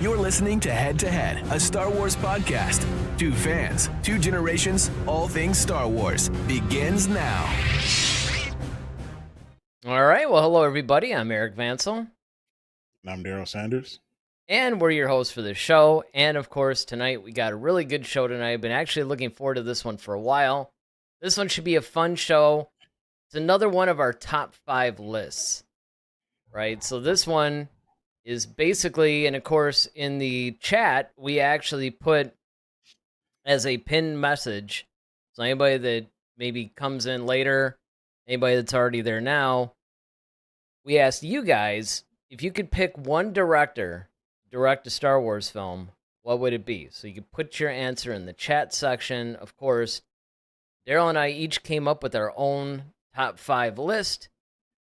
You're listening to Head to Head, a Star Wars podcast. Two fans, two generations, all things Star Wars begins now. All right. Well, hello, everybody. I'm Eric Vansel. And I'm Daryl Sanders. And we're your hosts for the show. And, of course, tonight we got a really good show tonight. I've been actually looking forward to this one for a while. This one should be a fun show. It's another one of our top 5 lists, right? So this one is basically, and of course, in the chat, we actually put as a pinned message. So anybody that maybe comes in later, anybody that's already there now, we asked you guys if you could pick one director to direct a Star Wars film, what would it be? So you could put your answer in the chat section. Of course, Daryl and I each came up with our own top 5 list.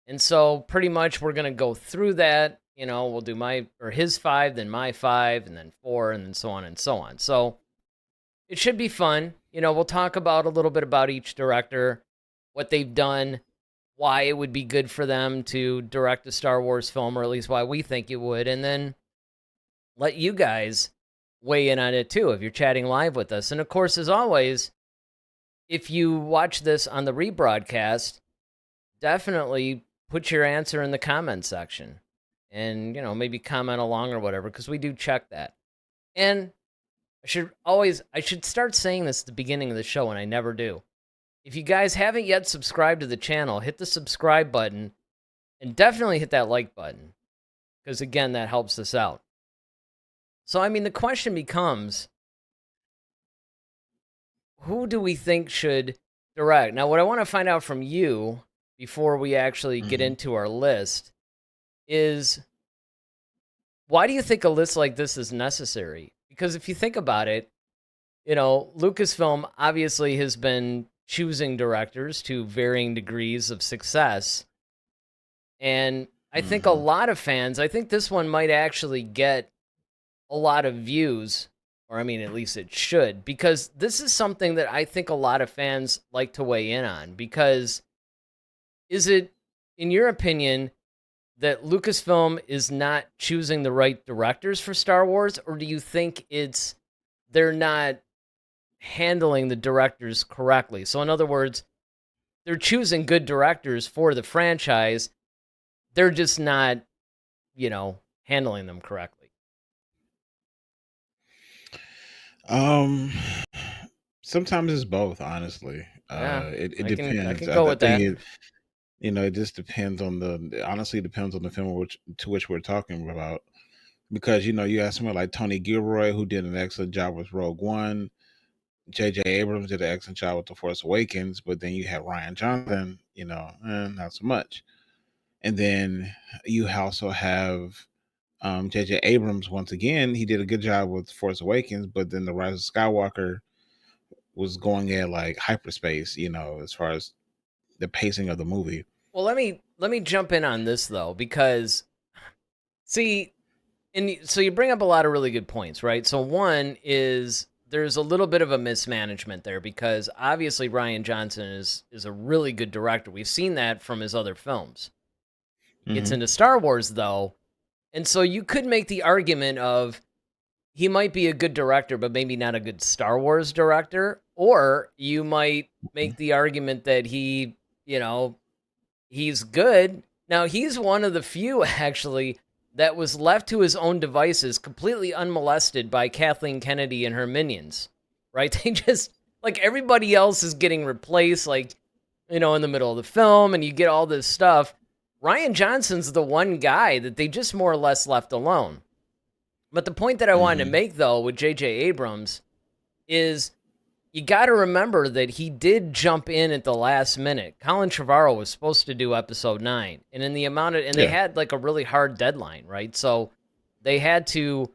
And so pretty much we're going to go through that. You know, we'll do his 5, then my 5, and then 4, and then so on and so on. So it should be fun. You know, we'll talk about a little bit about each director, what they've done, why it would be good for them to direct a Star Wars film, or at least why we think it would, and then let you guys weigh in on it too if you're chatting live with us. And of course, as always, if you watch this on the rebroadcast, definitely put your answer in the comment section and, you know, maybe comment along or whatever, because we do check that. And I should start saying this at the beginning of the show, and I never do. If you guys haven't yet subscribed to the channel, hit the subscribe button and definitely hit that like button, because again, that helps us out. So, I mean, the question becomes, who do we think should direct? Now, what I want to find out from you before we actually get into our list is, why do you think a list like this is necessary? Because if you think about it, you know, Lucasfilm obviously has been choosing directors to varying degrees of success. And I think a lot of fans, I think this one might actually get a lot of views, or I mean, at least it should, because this is something that I think a lot of fans like to weigh in on. Because is it, in your opinion, that Lucasfilm is not choosing the right directors for Star Wars, or do you think they're not handling the directors correctly? So in other words, they're choosing good directors for the franchise, they're just not, you know, handling them correctly. Sometimes it's both, honestly. Yeah, It depends. I can go with that. It just depends on honestly depends on the film which we're talking about. Because, you know, you have someone like Tony Gilroy, who did an excellent job with Rogue One. J.J. Abrams did an excellent job with The Force Awakens. But then you have Rian Johnson, you know, not so much. And then you also have J.J. Abrams, once again, he did a good job with Force Awakens, but then The Rise of Skywalker was going at like hyperspace, you know, as far as the pacing of the movie. Well, let me jump in on this though, because see, so you bring up a lot of really good points, right? So one is there's a little bit of a mismanagement there, because obviously Rian Johnson is a really good director. We've seen that from his other films. It's into Star Wars though. And so you could make the argument of he might be a good director, but maybe not a good Star Wars director. Or you might make the argument that he, you know, he's good. Now, he's one of the few, actually, that was left to his own devices, completely unmolested by Kathleen Kennedy and her minions, right? They just, like, everybody else is getting replaced, like, you know, in the middle of the film, and you get all this stuff. Rian Johnson's the one guy that they just more or less left alone. But the point that I wanted to make, though, with J.J. Abrams is you got to remember that he did jump in at the last minute. Colin Trevorrow was supposed to do episode 9, and they had like a really hard deadline, right? So they had to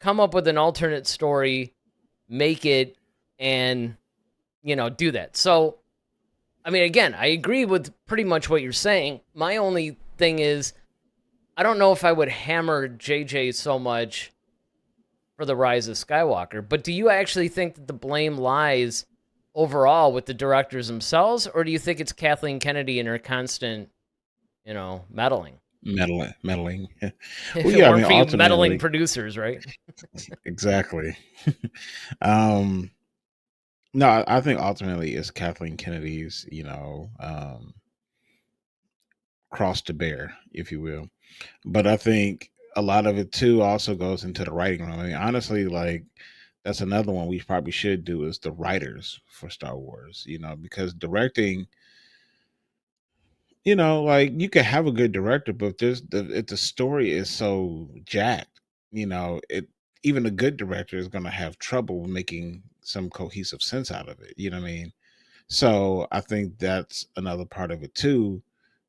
come up with an alternate story, make it, and, you know, do that. So, I mean, again, I agree with pretty much what you're saying. My only thing is, I don't know if I would hammer JJ so much for The Rise of Skywalker, but do you actually think that the blame lies overall with the directors themselves, or do you think it's Kathleen Kennedy and her constant, you know, meddling? Meddling. If Well, it yeah, I weren't mean, for you meddling ultimately, producers, right? exactly. um, no, I think ultimately it's Kathleen Kennedy's, cross to bear, if you will. But I think a lot of it too also goes into the writing room. I mean, honestly, like that's another one we probably should do is the writers for Star Wars, because directing, like you can have a good director, but if the story is so jacked, it even a good director is going to have trouble making some cohesive sense out of it. You know what I mean? So I think that's another part of it too,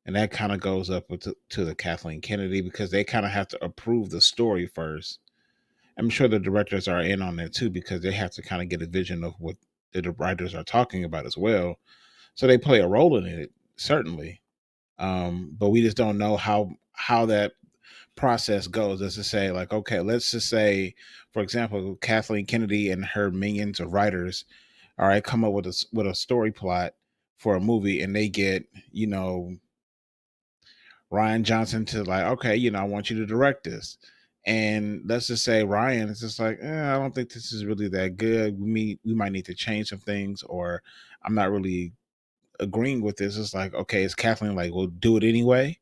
and that kind of goes up to the Kathleen Kennedy because they kind of have to approve the story first. I'm sure the directors are in on that too because they have to kind of get a vision of what the writers are talking about as well. So they play a role in it certainly, but we just don't know how that process goes. As to say, like, okay, let's just say, for example, Kathleen Kennedy and her minions of writers, all right, come up with a story plot for a movie, and they get Ryan Johnson to like, okay, I want you to direct this. And let's just say Ryan is just like, I don't think this is really that good. We might need to change some things, or I'm not really agreeing with this. It's like, okay, is Kathleen like, well, do it anyway?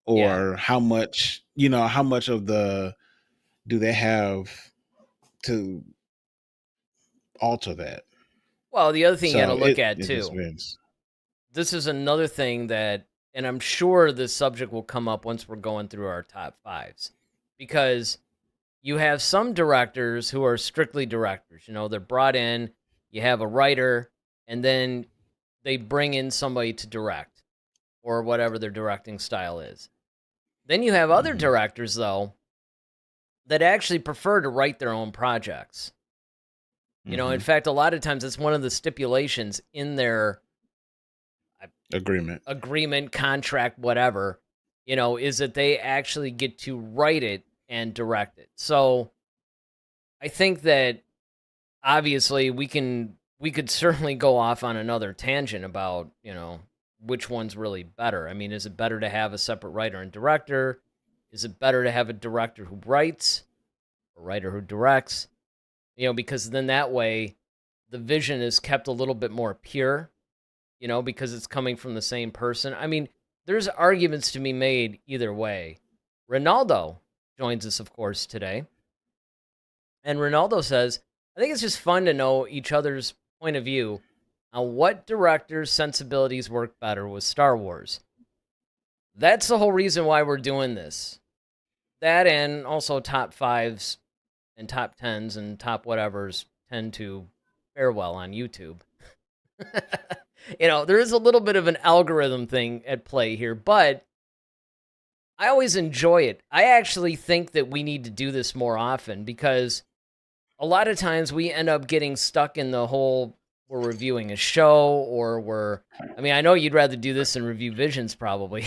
Yeah. Or how much of the do they have to alter that? Well, the other thing you got to So look it at it just too. depends. This is another thing that, and I'm sure this subject will come up once we're going through our top fives, because you have some directors who are strictly directors. They're brought in, you have a writer, and then they bring in somebody to direct or whatever their directing style is. Then you have other Hmm. directors, though, that actually prefer to write their own projects. In Hmm. fact, a lot of times it's one of the stipulations in their Agreement. agreement, contract, whatever, is that they actually get to write it and direct it. So I think that obviously we could certainly go off on another tangent about, which one's really better. I mean, is it better to have a separate writer and director? Is it better to have a director who writes, a writer who directs? Because then that way the vision is kept a little bit more pure, because it's coming from the same person. I mean, there's arguments to be made either way. Ronaldo joins us, of course, today. And Ronaldo says, I think it's just fun to know each other's point of view on what directors' sensibilities work better with Star Wars. That's the whole reason why we're doing this. That and also top fives and top tens and top whatevers tend to fare well on YouTube. There is a little bit of an algorithm thing at play here, but I always enjoy it. I actually think that we need to do this more often because a lot of times we end up getting stuck in the whole we're reviewing a show I mean, I know you'd rather do this than review Visions probably.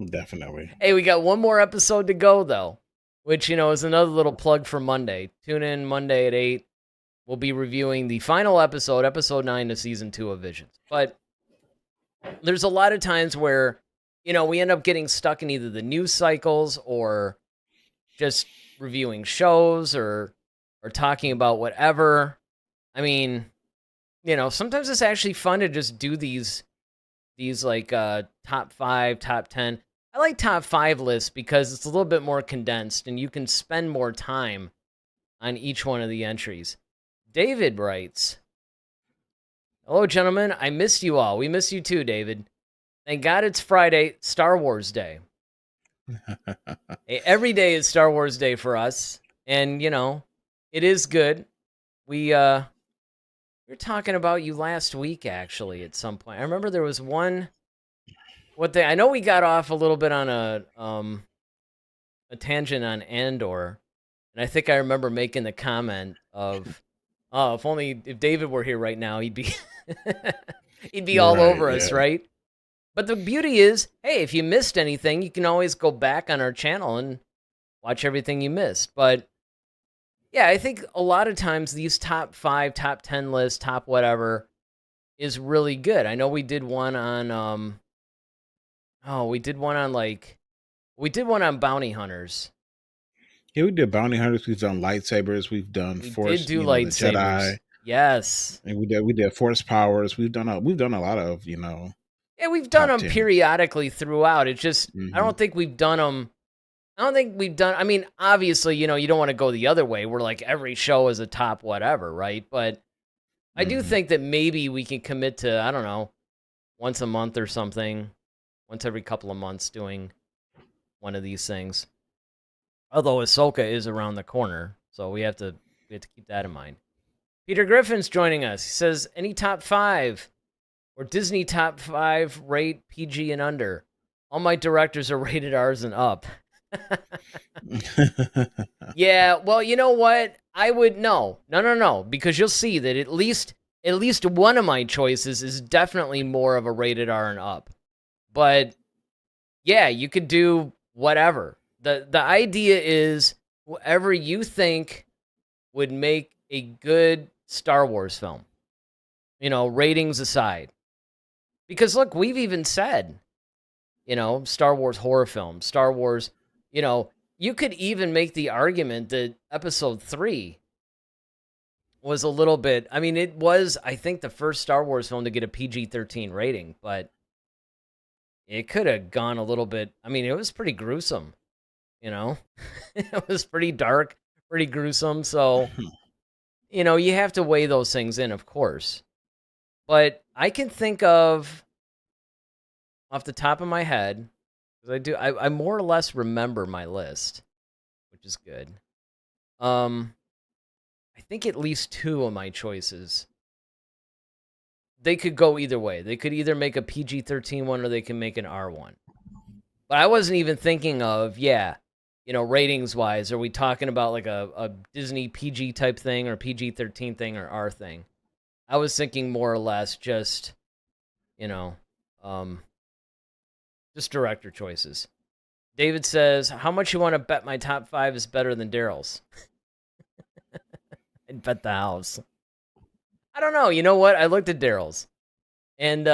Definitely. Hey, we got one more episode to go though, which, is another little plug for Monday. Tune in Monday at 8. We'll be reviewing the final episode 9 of season 2 of Visions. But there's a lot of times where, we end up getting stuck in either the news cycles or just reviewing shows or talking about whatever. I mean, sometimes it's actually fun to just do these like top 5, top 10. I like top 5 lists because it's a little bit more condensed and you can spend more time on each one of the entries. David writes, hello, gentlemen. I missed you all. We miss you too, David. Thank God it's Friday, Star Wars Day. Hey, every day is Star Wars Day for us. And, it is good. We were talking about you last week, actually, at some point. I remember there was one. I know we got off a little bit on a tangent on Andor, and I think I remember making the comment of, "Oh, if David were here right now, he'd be he'd be all Right. over us, Yeah. right?" But the beauty is, hey, if you missed anything, you can always go back on our channel and watch everything you missed. But yeah, I think a lot of times these top 5, top 10 lists, top whatever is really good. I know we did one on Oh, we did one on bounty hunters. Yeah, we did bounty hunters. We've done lightsabers. We've done We did force. do The Jedi. lightsabers. Yes. And we did force powers. We've done a lot of Yeah, we've done top them 10. periodically throughout. It's just I Hmm. don't think we've done them. I don't think we've done. I mean, obviously, you don't want to go the other way. We're like every show is a top whatever, right? But I do Hmm. think that maybe we can commit to, I don't know, once a month or something, once every couple of months doing one of these things. Although Ahsoka is around the corner, so we have to keep that in mind. Peter Griffin's joining us. He says, any top 5 or Disney top 5 rate PG and under? All my directors are rated R's and up. Yeah, well, you know what? I would no, because you'll see that at least one of my choices is definitely more of a rated R and up. But yeah, you could do whatever. The idea is whatever you think would make a good Star Wars film. Ratings aside. Because look, we've even said, Star Wars horror films, Star Wars, you could even make the argument that episode 3 was a little bit, I mean, it was, I think, the first Star Wars film to get a PG-13 rating, but it could have gone a little bit, I mean, it was pretty gruesome, it was pretty dark, pretty gruesome, so, you have to weigh those things in, of course. But I can think of, off the top of my head, because I more or less remember my list, which is good. I think at least 2 of my choices, they could go either way. They could either make a PG-13 one or they can make an R one. But I wasn't even thinking of, ratings wise, are we talking about like a Disney PG type thing or PG-13 thing or R thing? I was thinking more or less just, just director choices. David says, how much you want to bet my top 5 is better than Daryl's? I'd bet the house. I don't know. You know what? I looked at Daryl's. And,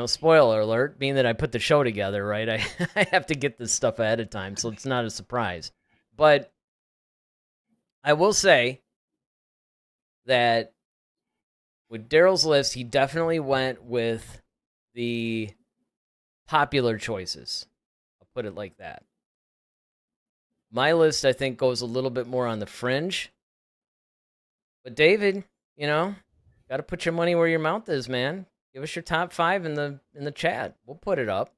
spoiler alert, being that I put the show together, right? I have to get this stuff ahead of time, so it's not a surprise. But I will say that with Daryl's list, he definitely went with the popular choices. I'll put it like that. My list, I think, goes a little bit more on the fringe. But David, got to put your money where your mouth is, man. Give us your top 5 in the chat. We'll put it up.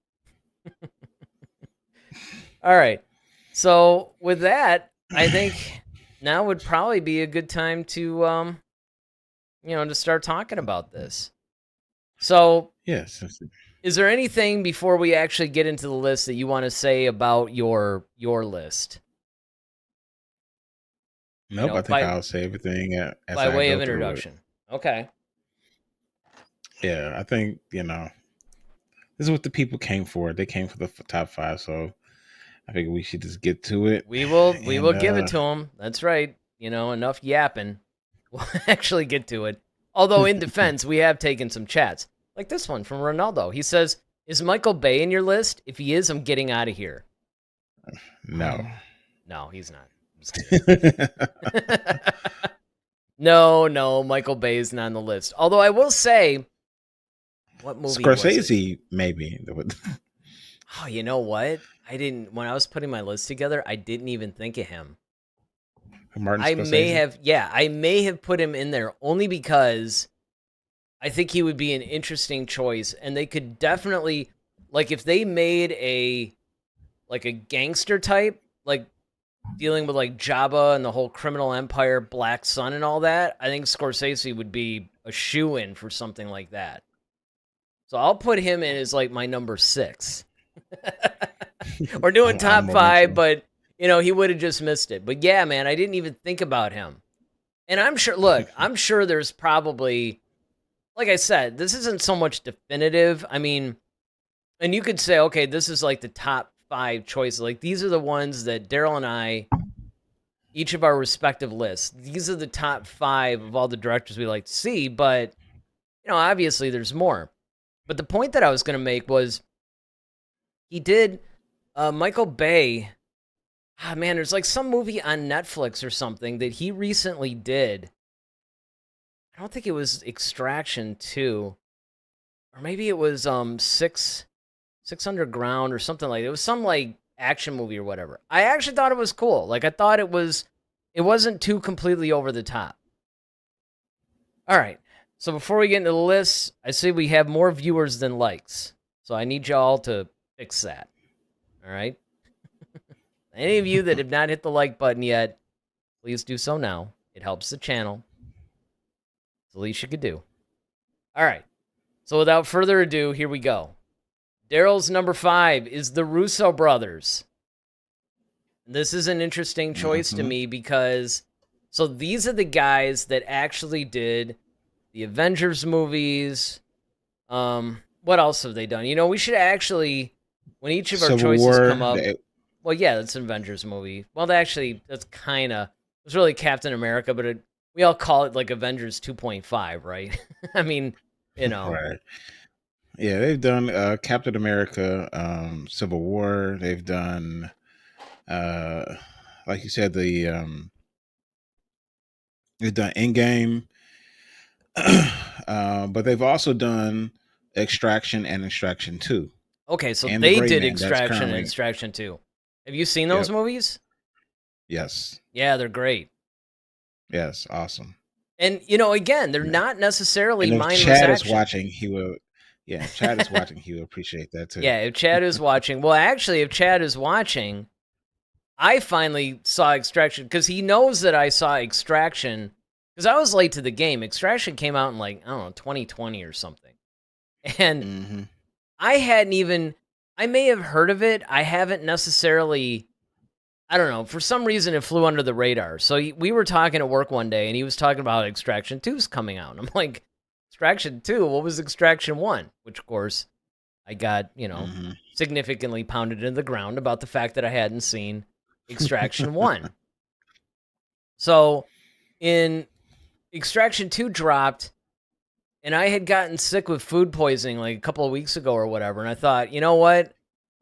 All right. So with that, I think now would probably be a good time to to start talking about this. So Yes. is there anything before we actually get into the list that you want to say about your list? Nope. I think I'll say everything as by I way go of through introduction. Okay. Yeah, I think this is what the people came for. They came for the top 5, so I think we should just get to it. We will give it to them. That's right. Enough yapping. We'll actually get to it. Although in defense, we have taken some chats. Like this one from Ronaldo. He says, is Michael Bay in your list? If he is, I'm getting out of here. No. No, he's not. I'm just kidding. No, Michael Bay is not on the list. Although I will say, what movie was it? Scorsese, maybe. Oh, you know what? When I was putting my list together, I didn't even think of him. Martin I Scorsese? I may have put him in there only because I think he would be an interesting choice, and they could definitely, like, if they made a gangster type, like dealing with like Jabba and the whole criminal empire, Black Sun and all that, I think Scorsese would be a shoo-in for something like that. So I'll put him in as like my number 6. We're doing top 5, but he would have just missed it. But yeah, man, I didn't even think about him. And I'm sure there's probably, like I said, this isn't so much definitive. I mean, and you could say, okay, this is like the top 5 choices. Like these are the ones that Daryl and I, each of our respective lists, these are the top 5 of all the directors we like to see. But, obviously there's more. But the point that I was going to make was, He did Michael Bay. Ah, man, there's like some movie on Netflix or something that he recently did. I don't think it was Extraction 2, or maybe it was Six Underground or something like that. It was some like action movie or whatever. I actually thought it was cool. Like I thought it wasn't too completely over the top. All right. So before we get into the list, I see we have more viewers than likes. So I need y'all to fix that. All right. Any of you that have not hit the like button yet, please do so now. It helps the channel. It's the least you could do. All right. So without further ado, here we go. Daryl's number 5 is the Russo brothers. This is an interesting choice to me because so these are the guys that actually did the Avengers movies. What else have they done? You know, we should actually, when each of our Civil choices War, come up. Well, yeah, that's an Avengers movie. Well, that's kind of, it was really Captain America, but we all call it like Avengers 2.5, right? I mean, you know. Right. Yeah, they've done Captain America, Civil War. They've done, like you said, they've done Endgame, but they've also done Extraction and Extraction 2. Okay, so And The they Gray did Man, that's Extraction and currently, Extraction 2. Have you seen those yep, movies? yes, Yeah, they're great. yes, awesome. And, you know, again, they're not necessarily And if mindless Chad is action. watching, he will, yeah, if Chad is watching, he will appreciate that too. Yeah, if Chad is watching, well, actually, if Chad is watching, I finally saw Extraction because he knows that I saw Extraction because I was late to the game. Extraction came out in like, I don't know, 2020 or something. And Mm-hmm. I may have heard of it. I haven't necessarily, I don't know, for some reason it flew under the radar. So we were talking at work one day and he was talking about Extraction 2's coming out. And I'm like, Extraction 2? What was Extraction 1? Which, of course, I got, Mm-hmm. significantly pounded into the ground about the fact that I hadn't seen Extraction 1. So in Extraction 2 dropped, and I had gotten sick with food poisoning like a couple of weeks ago or whatever. And I thought, you know what?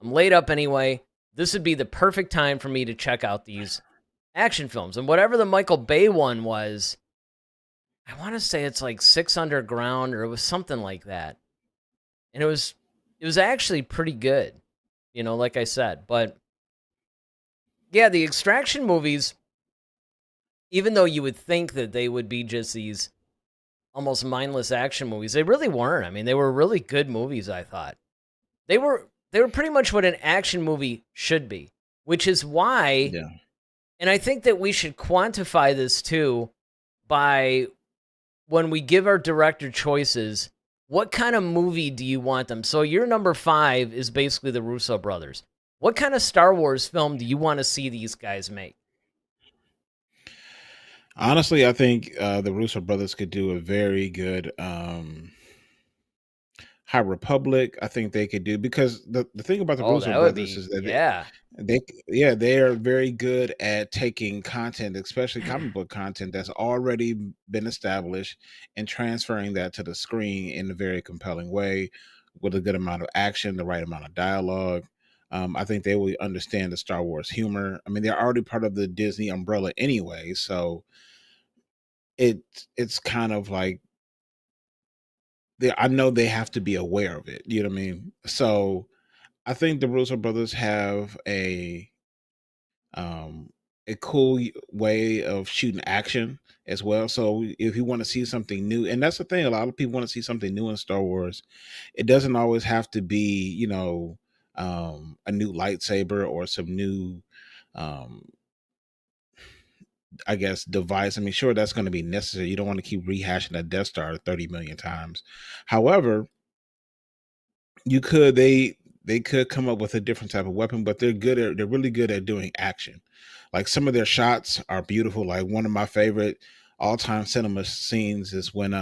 I'm laid up anyway. This would be the perfect time for me to check out these action films. And whatever the Michael Bay one was, I want to say it's like Six Underground or it was something like that. And it was actually pretty good, like I said. But yeah, the Extraction movies, even though you would think that they would be just these almost mindless action movies, they really weren't. I mean, they were really good movies, I thought. They were pretty much what an action movie should be, which is why, Yeah. and I think that we should quantify this too by when we give our director choices, what kind of movie do you want them? So your number 5 is basically the Russo brothers. What kind of Star Wars film do you want to see these guys make? Honestly, I think the Russo brothers could do a very good High Republic. I think they could do because the thing about the Oh, Russo that would brothers be, is that yeah. they are very good at taking content, especially comic book content that's already been established, and transferring that to the screen in a very compelling way with a good amount of action, the right amount of dialogue. I think they will understand the Star Wars humor. I mean, they're already part of the Disney umbrella anyway, so it's kind of like I know they have to be aware of it. You know what I mean? So I think the Russo brothers have um a cool way of shooting action as well. So if you want to see something new, and that's the thing, a lot of people want to see something new in Star Wars. It doesn't always have to be, a new lightsaber or some new um I guess device. I mean, sure, that's going to be necessary. You don't want to keep rehashing a Death Star 30 million times. However, you could they could come up with a different type of weapon, but they're really good at doing action. Like some of their shots are beautiful. Like one of my favorite all-time cinema scenes is when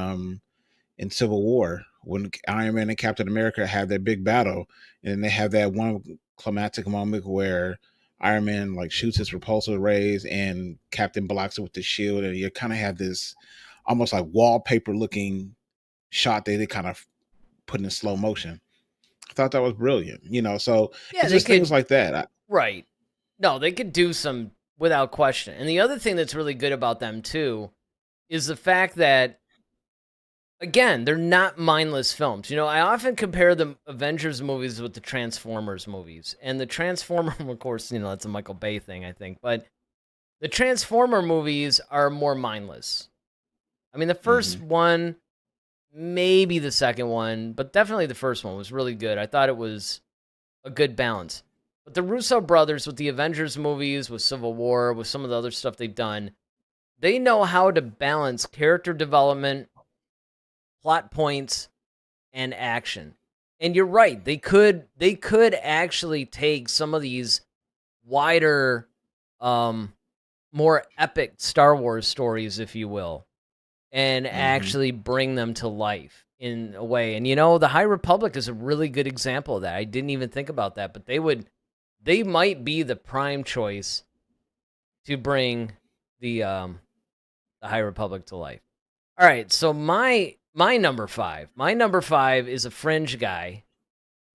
in Civil War when Iron Man and Captain America have their big battle, and they have that one climactic moment where Iron Man like shoots his repulsor rays and Captain blocks it with the shield, and you kind of have this almost like wallpaper looking shot that they kind of put in slow motion. I thought that was brilliant. So Yeah, it's they just things could. like that. Right. No, they could do some without question. And the other thing that's really good about them too is the fact that, again, they're not mindless films. I often compare the Avengers movies with the Transformers movies. And the Transformer, of course, that's a Michael Bay thing, I think. But the Transformer movies are more mindless. I mean, the first Hmm. one, maybe the second one, but definitely the first one was really good. I thought it was a good balance. But the Russo brothers with the Avengers movies, with Civil War, with some of the other stuff they've done, they know how to balance character development, plot points, and action. And you're right, they could actually take some of these wider, more epic Star Wars stories, if you will, and Hmm. actually bring them to life in a way. And the High Republic is a really good example of that. I didn't even think about that, but they might be the prime choice to bring the High Republic to life. All right, so my number 5 is a fringe guy,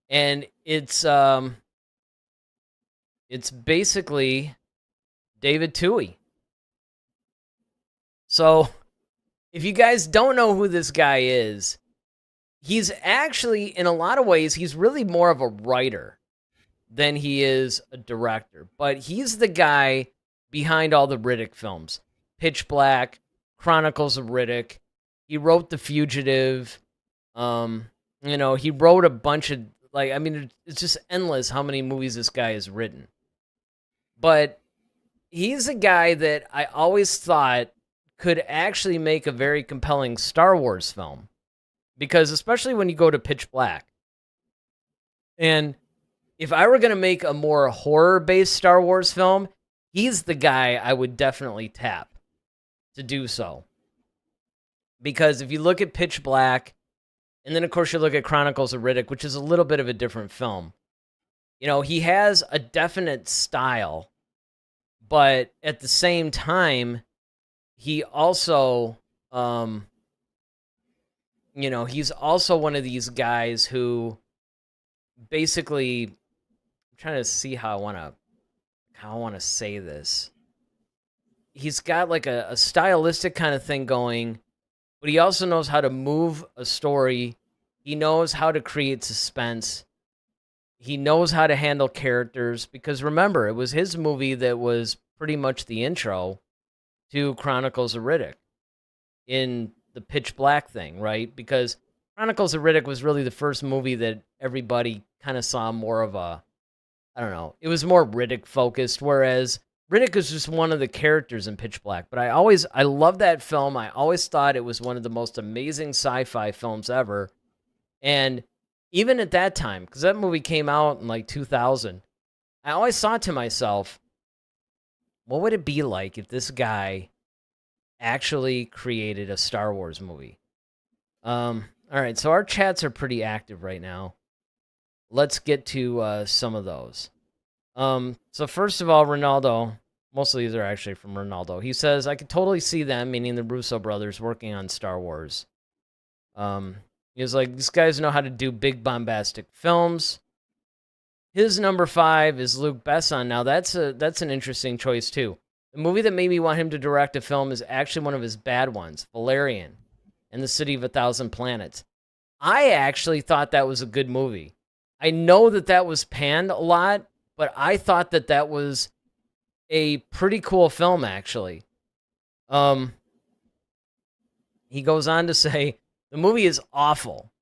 and it's basically David Toohey. So, if you guys don't know who this guy is, he's actually, in a lot of ways, he's really more of a writer than he is a director. But he's the guy behind all the Riddick films. Pitch Black, Chronicles of Riddick. He wrote The Fugitive. He wrote a bunch of, it's just endless how many movies this guy has written. But he's a guy that I always thought could actually make a very compelling Star Wars film. Because especially when you go to Pitch Black. And if I were going to make a more horror-based Star Wars film, he's the guy I would definitely tap to do so. Because if you look at Pitch Black, and then of course you look at Chronicles of Riddick, which is a little bit of a different film, he has a definite style, but at the same time, he also, he's also one of these guys who basically, I'm trying to see how I want to say this. He's got like a stylistic kind of thing going, but he also knows how to move a story. He knows how to create suspense. He knows how to handle characters, because remember, it was his movie that was pretty much the intro to Chronicles of Riddick in the Pitch Black thing, right? Because Chronicles of Riddick was really the first movie that everybody kind of saw more of a, I don't know, it was more Riddick focused, whereas Riddick is just one of the characters in Pitch Black. But I love that film. I always thought it was one of the most amazing sci-fi films ever. And even at that time, because that movie came out in like 2000, I always thought to myself, what would it be like if this guy actually created a Star Wars movie? All right, so our chats are pretty active right now. Let's get to some of those. So first of all, Ronaldo, most of these are actually from Ronaldo. He says, I could totally see them, meaning the Russo brothers, working on Star Wars. He was like, these guys know how to do big bombastic films. His number 5 is Luc Besson. Now that's an interesting choice too. The movie that made me want him to direct a film is actually one of his bad ones, Valerian and the City of a Thousand Planets. I actually thought that was a good movie. I know that was panned a lot, but I thought that was a pretty cool film, actually. He goes on to say, the movie is awful.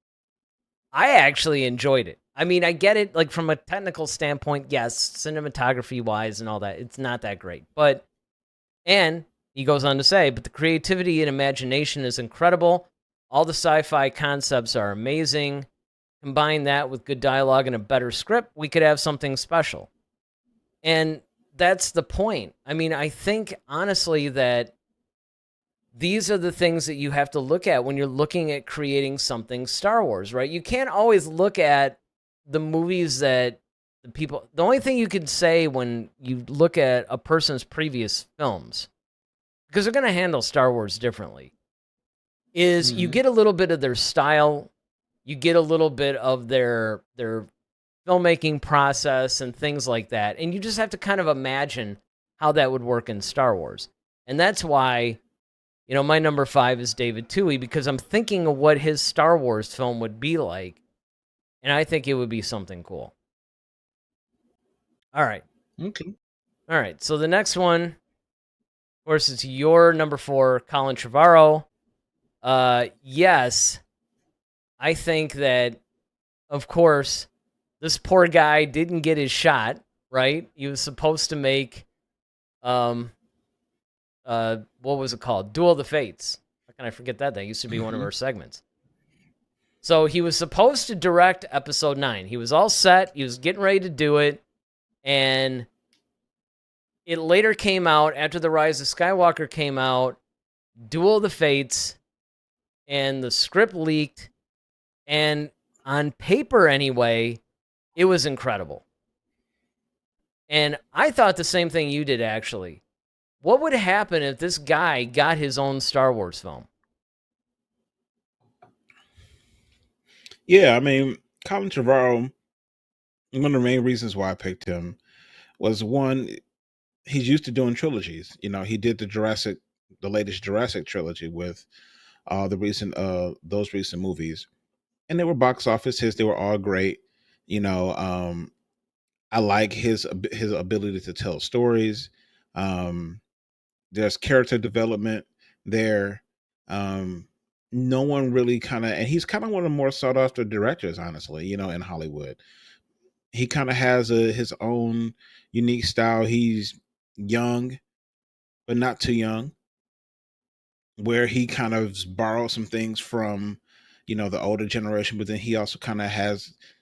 I actually enjoyed it. I mean, I get it, like, from a technical standpoint, yes, cinematography-wise and all that, it's not that great. And he goes on to say, but the creativity and imagination is incredible. All the sci-fi concepts are amazing. Combine that with good dialogue and a better script, we could have something special. And that's the point. I mean, I think, honestly, that these are the things that you have to look at when you're looking at creating something Star Wars, right? You can't always look at the movies that the only thing you can say when you look at a person's previous films, because they're going to handle Star Wars differently, is you get a little bit of their style you get a little bit of their filmmaking process and things like that. And you just have to kind of imagine how that would work in Star Wars. And that's why, my number 5 is David Twohy, because I'm thinking of what his Star Wars film would be like. And I think it would be something cool. All right. Okay. All right. So the next one, of course, it's your number 4, Colin Trevorrow. Yes, I think that, of course, this poor guy didn't get his shot, right? He was supposed to make, what was it called? Duel of the Fates. How can I forget that? That used to be one of our segments. So he was supposed to direct episode 9. He was all set. He was getting ready to do it. And it later came out, after The Rise of Skywalker came out, Duel of the Fates, and the script leaked. And on paper, anyway, it was incredible. And I thought the same thing you did, actually. What would happen if this guy got his own Star Wars film? Yeah, I mean, Colin Trevorrow, one of the main reasons why I picked him was, one, he's used to doing trilogies. He did the latest Jurassic trilogy with those recent movies, and they were box office hits. They were all great. I like his ability to tell stories. There's character development there. No one really and he's kind of one of the more sought after directors, honestly, in Hollywood. He kind of has his own unique style. He's young, but not too young, where he kind of borrows some things from, the older generation, but then he also kind of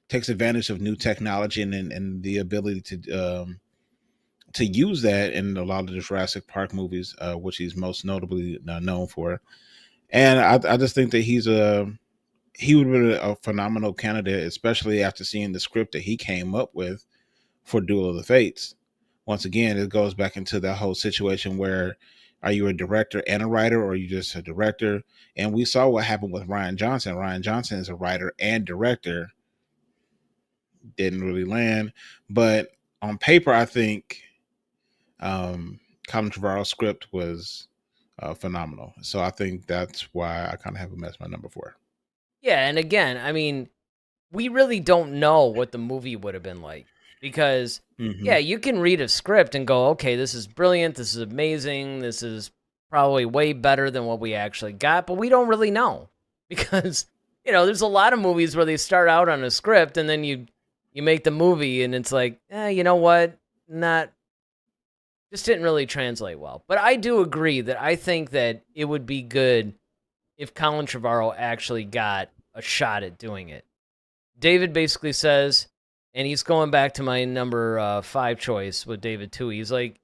takes advantage of new technology and the ability to use that in a lot of the Jurassic Park movies, which he's most notably known for. And I just think that he would be a phenomenal candidate, especially after seeing the script that he came up with for Duel of the Fates. Once again, it goes back into that whole situation where, are you a director and a writer, or are you just a director? And we saw what happened with Rian Johnson. Rian Johnson is a writer and director. Didn't really land. But on paper, I think Colin Trevorrow's script was phenomenal. So I think that's why I kind of have him as my number 4. Yeah, and again, I mean, we really don't know what the movie would have been like. Because, yeah, you can read a script and go, okay, this is brilliant, this is amazing, this is probably way better than what we actually got, but we don't really know. Because, there's a lot of movies where they start out on a script and then you make the movie and it's like, you know what, just didn't really translate well. But I do agree that I think that it would be good if Colin Trevorrow actually got a shot at doing it. David basically says, and he's going back to my number 5 choice with David Twohy. He's like,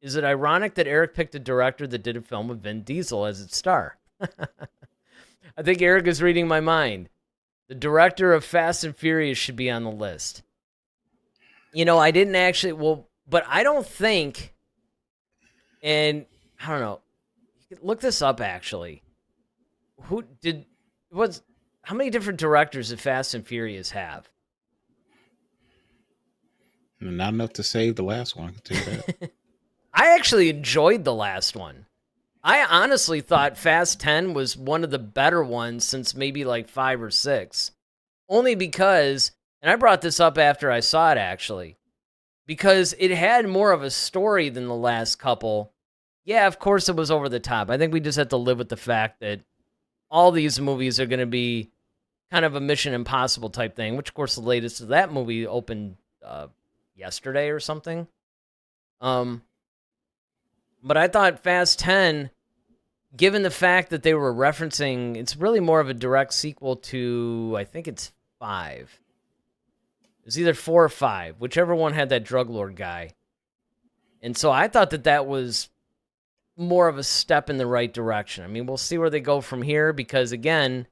is it ironic that Eric picked a director that did a film with Vin Diesel as its star? I think Eric is reading my mind. The director of Fast and Furious should be on the list. I didn't actually, but I don't think, and I don't know, you could look this up actually. How many different directors did Fast and Furious have? Not enough to save the last one, I can tell you that. I actually enjoyed the last one. I honestly thought Fast 10 was one of the better ones since maybe like 5 or 6. Only because, and I brought this up after I saw it actually, because it had more of a story than the last couple. Yeah, of course it was over the top. I think we just have to live with the fact that all these movies are going to be kind of a Mission Impossible type thing, which of course the latest of that movie opened yesterday or something. But I thought Fast 10, given the fact that they were referencing, it's really more of a direct sequel to, I think it's 5. It's either 4 or 5, whichever one had that drug lord guy. And so I thought that was more of a step in the right direction. I mean, we'll see where they go from here because, again,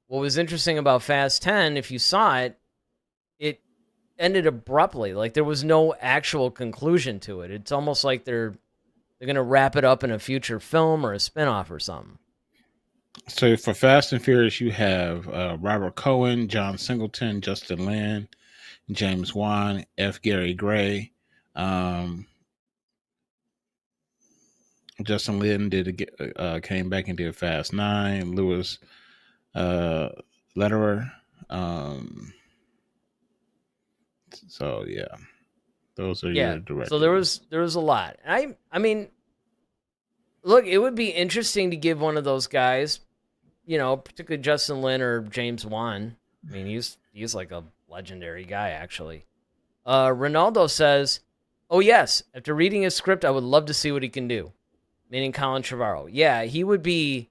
what was interesting about Fast 10, if you saw it, it ended abruptly. Like, there was no actual conclusion to it. It's almost like they're going to wrap it up in a future film or a spinoff or something. So for Fast and Furious, you have Robert Cohen, John Singleton, Justin Lin, James Wan, F. Gary Gray. Um, Justin Lin came back and did Fast 9. Lewis Lederer. So yeah, those are Yeah. your So directors. there was a lot. I mean, look, it would be interesting to give one of those guys, particularly Justin Lin or James Wan. I mean, he's like a legendary guy, actually. Ronaldo says, "Oh yes, after reading his script, I would love to see what he can do." Meaning Colin Trevorrow. Yeah, he would be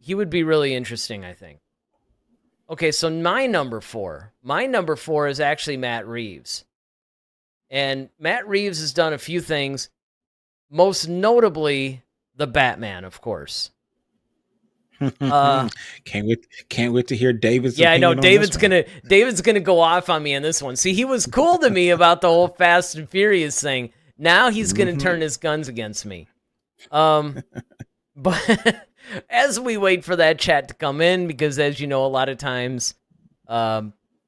really interesting, I think. Okay, so my number four is actually Matt Reeves, and Matt Reeves has done a few things, most notably the Batman, of course. Can't wait to hear David's Yeah, I know opinion on this one. David's gonna go off on me on this one. See, he was cool to me about the whole Fast and Furious thing. Now he's gonna turn his guns against me. But as we wait for that chat to come in, because as you know, a lot of times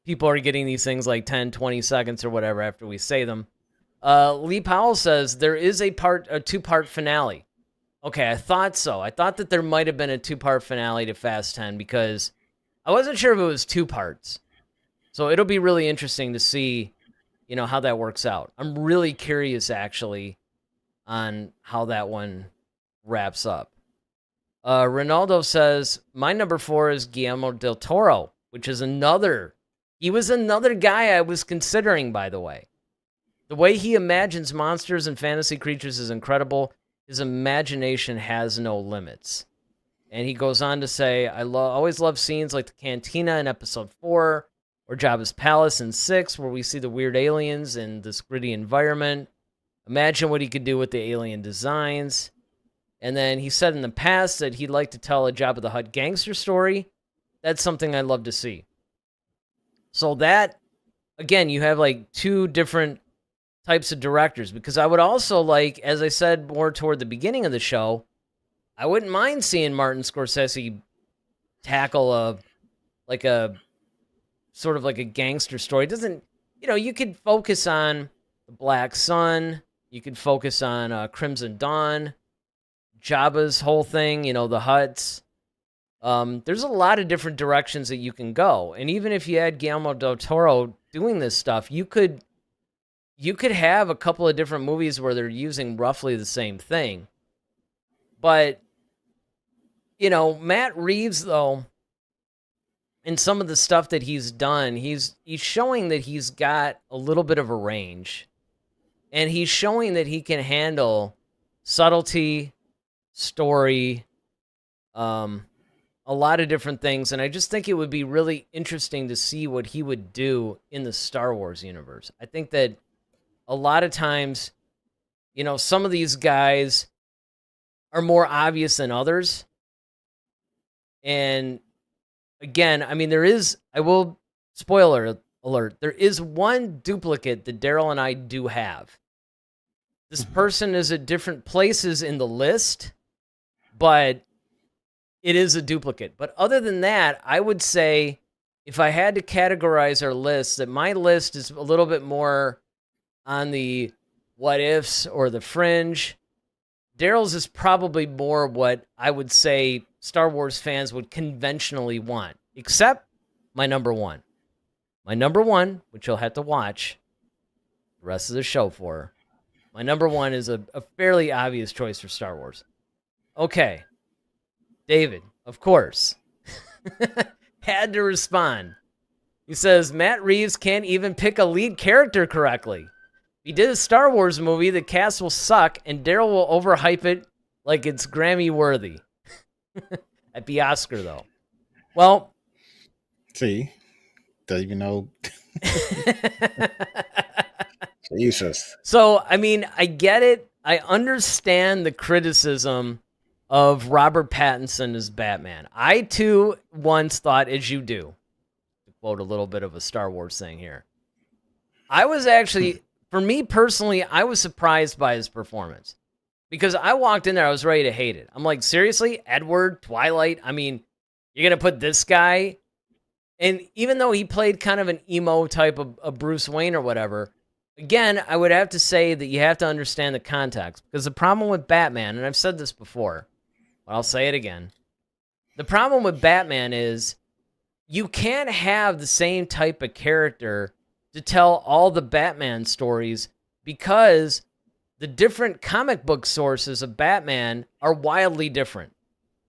people are getting these things like 10, 20 seconds or whatever after we say them. Lee Powell says there is a two-part finale. Okay, I thought so. I thought that there might have been a two-part finale to Fast 10 because I wasn't sure if it was two parts. So it'll be really interesting to see, how that works out. I'm really curious, actually, on how that one wraps up. Ronaldo says, my number 4 is Guillermo del Toro, which is he was another guy I was considering, by the way. The way he imagines monsters and fantasy creatures is incredible. His imagination has no limits. And he goes on to say, I always love scenes like the cantina in episode 4 or Jabba's palace in 6, where we see the weird aliens in this gritty environment. Imagine what he could do with the alien designs. And then he said in the past that he'd like to tell a Jabba the Hutt gangster story. That's something I'd love to see. So that, again, you have like two different types of directors, because I would also like, as I said more toward the beginning of the show, I wouldn't mind seeing Martin Scorsese tackle a sort of like a gangster story. It doesn't, you could focus on the Black Sun, you could focus on Crimson Dawn, Jabba's whole thing, the Hutts. There's a lot of different directions that you can go. And even if you had Guillermo del Toro doing this stuff, you could have a couple of different movies where they're using roughly the same thing. But, Matt Reeves, though, in some of the stuff that he's done, he's showing that he's got a little bit of a range. And he's showing that he can handle subtlety, story, a lot of different things. And I just think it would be really interesting to see what he would do in the Star Wars universe. I think that a lot of times, some of these guys are more obvious than others. And again, I mean, spoiler alert, there is one duplicate that Daryl and I do have. This person is at different places in the list, but it is a duplicate. But other than that, I would say if I had to categorize our list, that my list is a little bit more on the what ifs or the fringe. Daryl's is probably more what I would say Star Wars fans would conventionally want, except my number one. My number one, which you'll have to watch the rest of the show for, my number one is a fairly obvious choice for Star Wars. Okay. David, of course, had to respond. He says, Matt Reeves can't even pick a lead character correctly. If he did a Star Wars movie, the cast will suck, and Daryl will overhype it like it's Grammy worthy. That'd be Oscar, though. Well, see, doesn't even know. Jesus. So, I mean, I get it. I understand the criticism of Robert Pattinson as Batman. I, too, once thought, as you do, to quote a little bit of a Star Wars thing here, I was actually, for me personally, I was surprised by his performance. Because I walked in there, I was ready to hate it. I'm like, seriously? Edward, Twilight? I mean, You're going to put this guy, and even though he played kind of an emo type of Bruce Wayne or whatever, again, I would have to say that you have to understand the context, because the problem with Batman, and I've said this before, but I'll say it again, the problem with Batman is you can't have the same type of character to tell all the Batman stories, because the different comic book sources of Batman are wildly different.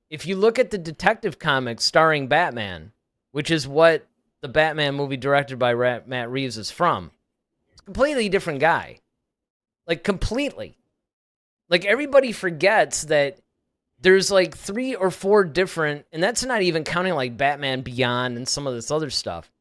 If you look at the Detective Comics starring Batman, which is what the Batman movie directed by Matt Reeves is from, it's a completely different guy. Like, completely. Like, everybody forgets that there's like 3 or 4 different, and that's not even counting like Batman Beyond and some of this other stuff.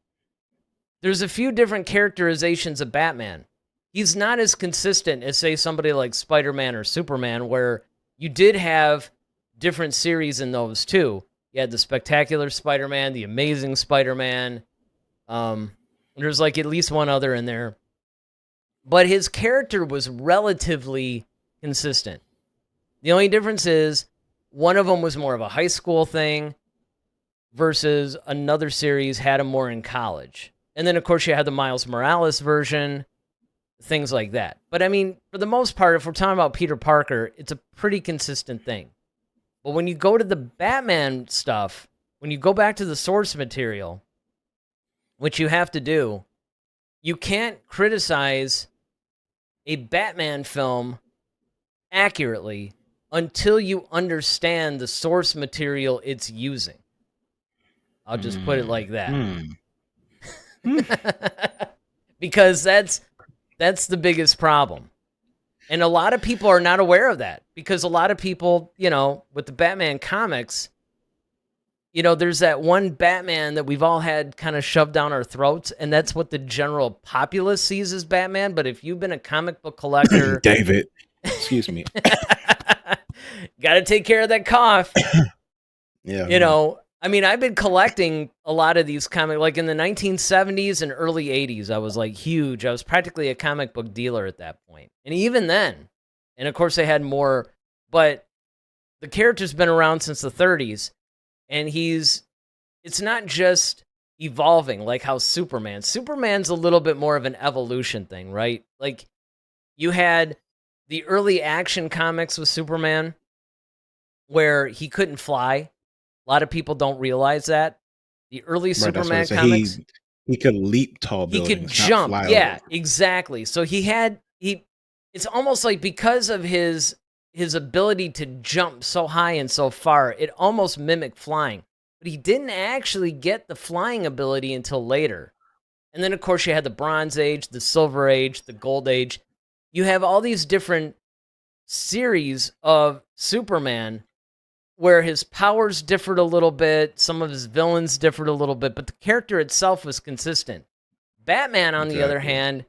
There's a few different characterizations of Batman. He's not as consistent as, say, somebody like Spider-Man or Superman, where you did have different series in those too. You had the Spectacular Spider-Man, the Amazing Spider-Man. There's like at least one other in there. But his character was relatively consistent. The only difference is one of them was more of a high school thing versus another series had him more in college. And then, of course, you had the Miles Morales version, things like that. But, I mean, for the most part, if we're talking about Peter Parker, it's a pretty consistent thing. But when you go to the Batman stuff, when you go back to the source material, which you have to do, you can't criticize a Batman film accurately until you understand the source material it's using. I'll just put it like that. Because that's the biggest problem. And a lot of people are not aware of that, because a lot of people, with the Batman comics, there's that one Batman that we've all had kind of shoved down our throats, and that's what the general populace sees as Batman. But if you've been a comic book collector... David, excuse me. Got to take care of that cough. Yeah. I mean, I've been collecting a lot of these comics, like in the 1970s and early 80s. I was like huge. I was practically a comic book dealer at that point. And even then, and of course they had more, but the character's been around since the 30s, and it's not just evolving like how Superman's a little bit more of an evolution thing, right? Like, you had the early action comics with Superman where he couldn't fly. A lot of people don't realize that. The early Superman comics, he could leap tall buildings. He could jump. Yeah, over. Exactly. So it's almost like, because of his ability to jump so high and so far, it almost mimicked flying. But he didn't actually get the flying ability until later. And then, of course, you had the Bronze Age, the Silver Age, the Gold Age. You have all these different series of Superman where his powers differed a little bit, some of his villains differed a little bit, but the character itself was consistent. Batman, on the other hand,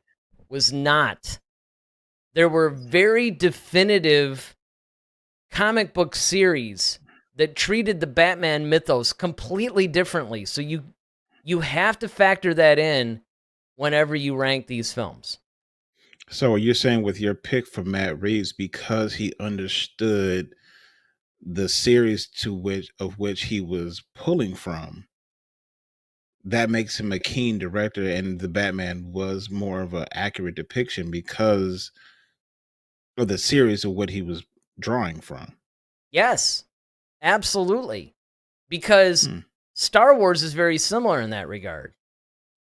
was not. There were very definitive comic book series that treated the Batman mythos completely differently. So you have to factor that in whenever you rank these films. So you're saying with your pick for Matt Reeves, because he understood the series of which he was pulling from, that makes him a keen director, and the Batman was more of an accurate depiction because of the series of what he was drawing from. Yes, absolutely. Because Star Wars is very similar in that regard.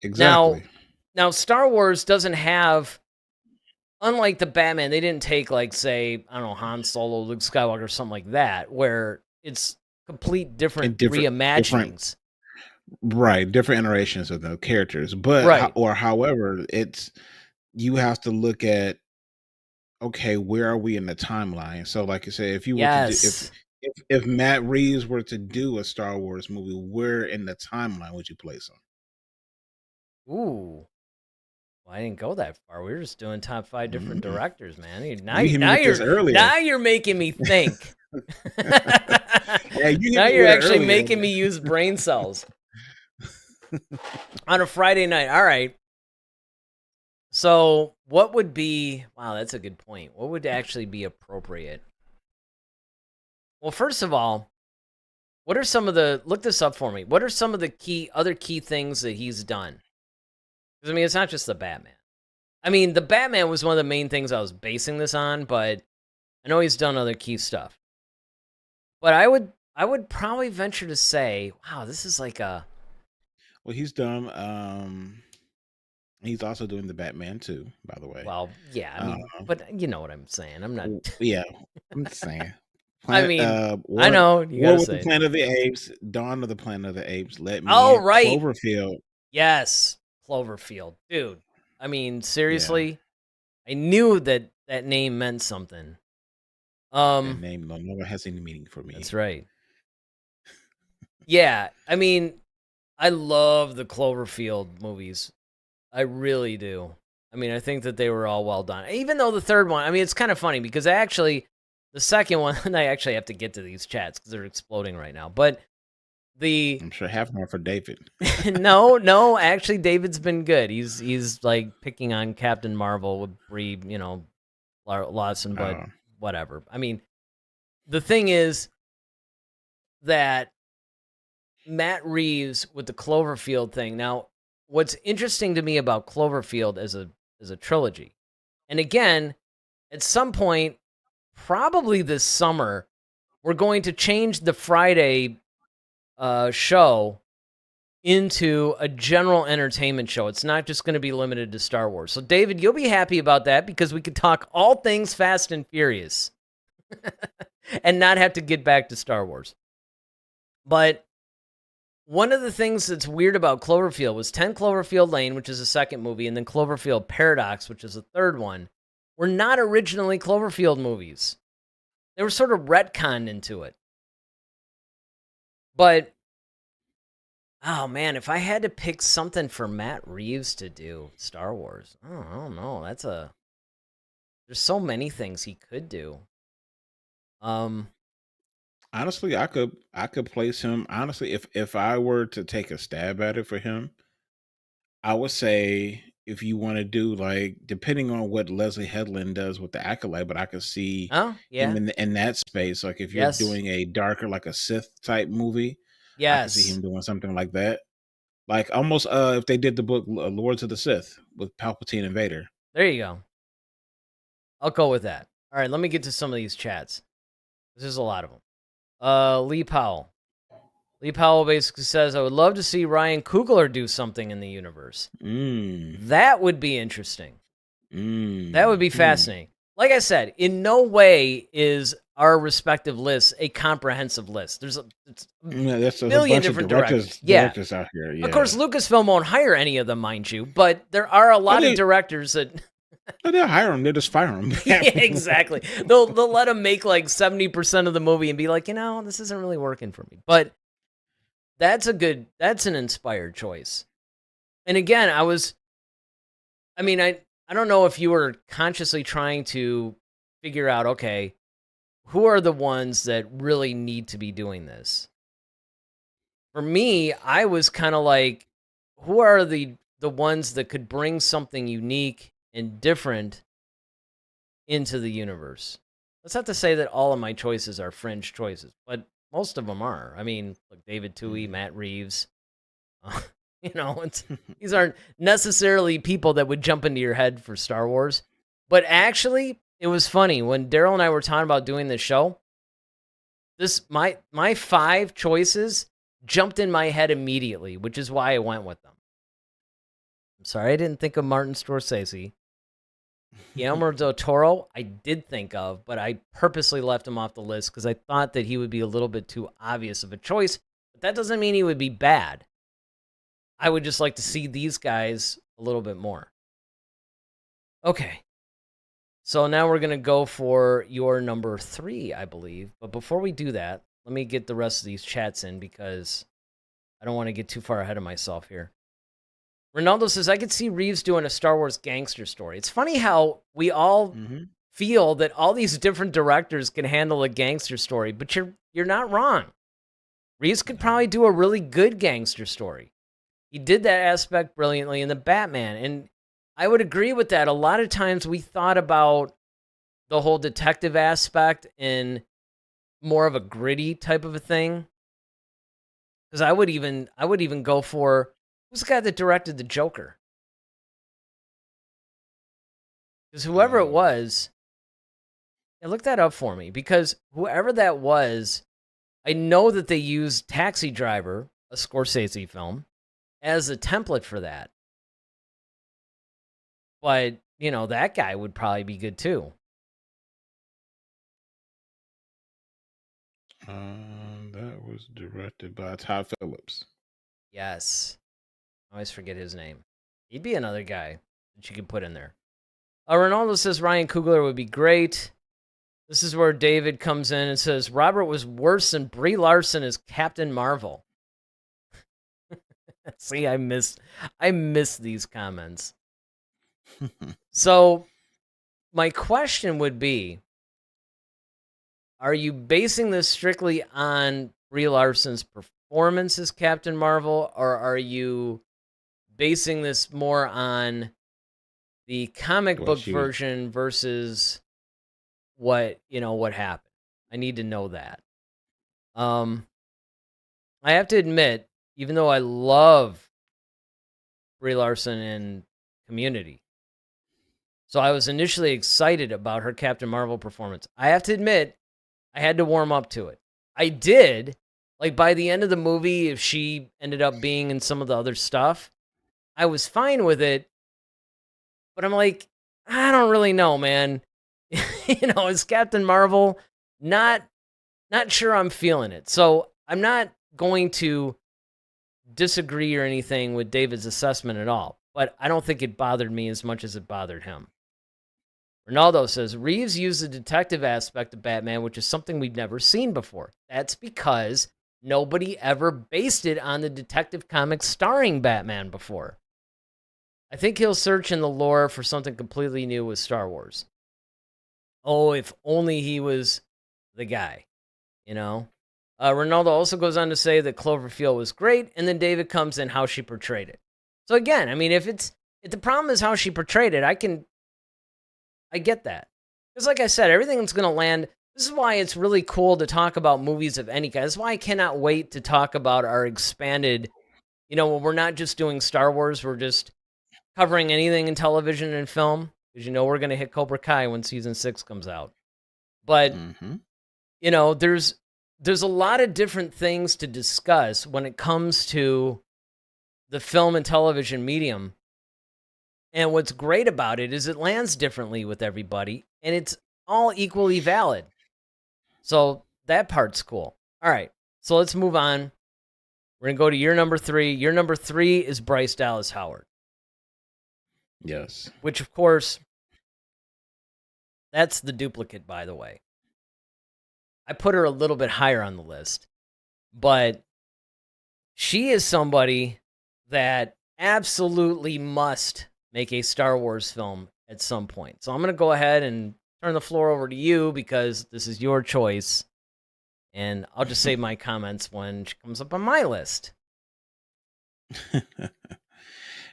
Exactly. Now Star Wars doesn't have, unlike the Batman, they didn't take, like, say, I don't know, Han Solo, Luke Skywalker, or something like that, where it's complete different reimaginings. Different iterations of the characters. But, however, you have to look at, okay, where are we in the timeline? So, like you said, if you were to if Matt Reeves were to do a Star Wars movie, where in the timeline would you place him? Ooh. Well, I didn't go that far. We were just doing top 5 different directors, man. Now you're making me think. Now you're actually making me use brain cells on a Friday night. All right. So what would be... Wow, that's a good point. What would actually be appropriate? Well, first of all, What are some of the, look this up for me. What are some of the other key things that he's done? Because, I mean, it's not just the Batman. I mean, the Batman was one of the main things I was basing this on, but I know he's done other key stuff. But I would probably venture to say, wow, this is like a... Well, he's done. He's also doing the Batman too, by the way. Well, yeah, I mean, Um, but you know what I'm saying. I'm not... yeah, I'm just saying. I mean, I know, you War gotta with the say it. Planet of the Apes, Dawn of the Planet of the Apes, Let Me Oh, In, right. Cloverfield. Yes, Cloverfield. Dude, I mean, Yeah, seriously, I knew that that name meant something. that Um, name no longer has any meaning for me. that's right. Yeah, I mean, I love the Cloverfield movies. I really do. I mean, I think that they were all well done. Even though the third one, I mean, it's kind of funny because the second one, and I actually have to get to these chats because they're exploding right now. But I'm sure half more for David. no, actually, David's been good. He's like picking on Captain Marvel with Brie, Lawson, but Uh, whatever. I mean, the thing is that Matt Reeves with the Cloverfield thing. Now, what's interesting to me about Cloverfield as a trilogy, and again, at some point, probably this summer, we're going to change the Friday show into a general entertainment show. It's not just going to be limited to Star Wars. So, David, you'll be happy about that because we could talk all things Fast and Furious and not have to get back to Star Wars. But one of the things that's weird about Cloverfield was 10 Cloverfield Lane, which is the second movie, and then Cloverfield Paradox, which is the third one, were not originally Cloverfield movies. They were sort of retconned into it. But, oh man, if I had to pick something for Matt Reeves to do, Star Wars, I don't know. There's so many things he could do. Honestly, I could place him. Honestly, if I were to take a stab at it for him, I would say if you want to do like depending on what Leslie Headland does with the Acolyte, but I could see Oh, him yeah. in that space. Like if you're Yes. doing a darker, like a Sith type movie, I could see Yes. him doing something like that. Like almost if they did the book Lords of the Sith with Palpatine and Vader. There you go. I'll go with that. All right, let me get to some of these chats. There's a lot of them. Lee Powell. Lee Powell basically says, I would love to see Ryan Coogler do something in the universe. That would be interesting. That would be fascinating. Like I said, in no way is our respective lists a comprehensive list. There's a There's million a bunch different of directors. directors out here. Yeah. Of course, Lucasfilm won't hire any of them, mind you, but there are a lot of directors that... No, they'll hire them. They'll just fire them. Yeah, exactly. They'll let them make like 70% of the movie and be like, this isn't really working for me. But that's an inspired choice. And again, I don't know if you were consciously trying to figure out, okay, who are the ones that really need to be doing this? For me, I was kind of like, who are the ones that could bring something unique and different into the universe? That's not to say that all of my choices are fringe choices, but most of them are. I mean, like David Toohey, Matt Reeves. These aren't necessarily people that would jump into your head for Star Wars. But actually, it was funny when Daryl and I were talking about doing this show. My 5 choices jumped in my head immediately, which is why I went with them. I'm sorry I didn't think of Martin Scorsese. Guillermo del Toro, I did think of, but I purposely left him off the list because I thought that he would be a little bit too obvious of a choice. But that doesn't mean he would be bad. I would just like to see these guys a little bit more. Okay. So now we're going to go for your number 3, I believe. But before we do that, let me get the rest of these chats in because I don't want to get too far ahead of myself here. Ronaldo says, I could see Reeves doing a Star Wars gangster story. It's funny how we all feel that all these different directors can handle a gangster story, but you're not wrong. Reeves could probably do a really good gangster story. He did that aspect brilliantly in the Batman, and I would agree with that. A lot of times we thought about the whole detective aspect in more of a gritty type of a thing. Because I would even go for, who's the guy that directed the Joker? Because whoever it Um, was, yeah, look that up for me. Because whoever that was, I know that they used Taxi Driver, a Scorsese film, as a template for that. But, that guy would probably be good too. that was directed by Todd Phillips. Yes. I always forget his name. He'd be another guy that you could put in there. Ronaldo says Ryan Coogler would be great. This is where David comes in and says Robert was worse than Brie Larson as Captain Marvel. See, I missed these comments. So my question would be, are you basing this strictly on Brie Larson's performance as Captain Marvel, or are you basing this more on the comic Well, book she was. version versus what happened? I need to know that. I have to admit, even though I love Brie Larson in Community, so I was initially excited about her Captain Marvel performance. I have to admit, I had to warm up to it. I did. Like, by the end of the movie, if she ended up being in some of the other stuff, I was fine with it. But I'm like, I don't really know, man. As Captain Marvel, not sure I'm feeling it. So I'm not going to disagree or anything with David's assessment at all. But I don't think it bothered me as much as it bothered him. Ronaldo says Reeves used the detective aspect of Batman, which is something we've never seen before. That's because nobody ever based it on the detective comics starring Batman before. I think he'll search in the lore for something completely new with Star Wars. Oh, if only he was the guy, Ronaldo also goes on to say that Cloverfield was great, and then David comes in how she portrayed it. So again, I mean, if the problem is how she portrayed it, I get that. Because like I said, everything's going to land. This is why it's really cool to talk about movies of any kind. This is why I cannot wait to talk about our expanded, when we're not just doing Star Wars, we're just covering anything in television and film. Because we're going to hit Cobra Kai when season 6 comes out. But, Mm-hmm. There's a lot of different things to discuss when it comes to the film and television medium. And what's great about it is it lands differently with everybody, and it's all equally valid. So that part's cool. All right, so let's move on. We're going to go to your number 3. Your number 3 is Bryce Dallas Howard. Yes. Which, of course, that's the duplicate, by the way. I put her a little bit higher on the list, but she is somebody that absolutely must make a Star Wars film at some point. So I'm going to go ahead and turn the floor over to you because this is your choice. And I'll just save my comments when she comes up on my list.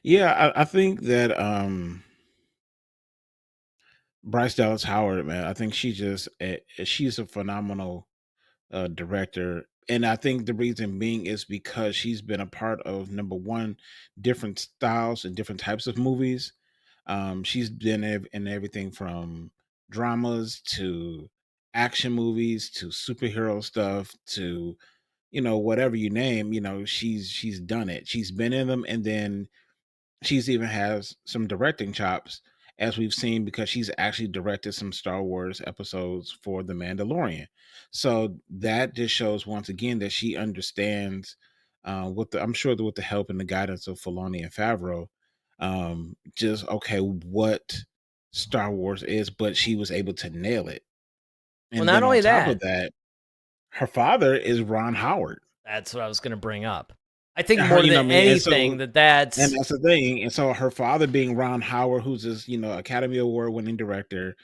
Yeah, I think that Bryce Dallas Howard, man, I think she's a phenomenal director. And I think the reason being is because she's been a part of, number one, different styles and different types of movies. She's been in everything from dramas to action movies to superhero stuff to whatever you name. She's done it. She's been in them, and then she's even has some directing chops, as we've seen, because she's actually directed some Star Wars episodes for The Mandalorian. So that just shows once again that she understands, I'm sure that with the help and the guidance of Filoni and Favreau, just okay what Star Wars is, but she was able to nail it. Well, And not then on only top of that, that, her father is Ron Howard. that's what I was going to bring up. I think Her, more you know than what I mean? anything And that's that's the thing. And so her father being Ron Howard, who's this, Academy Award winning director,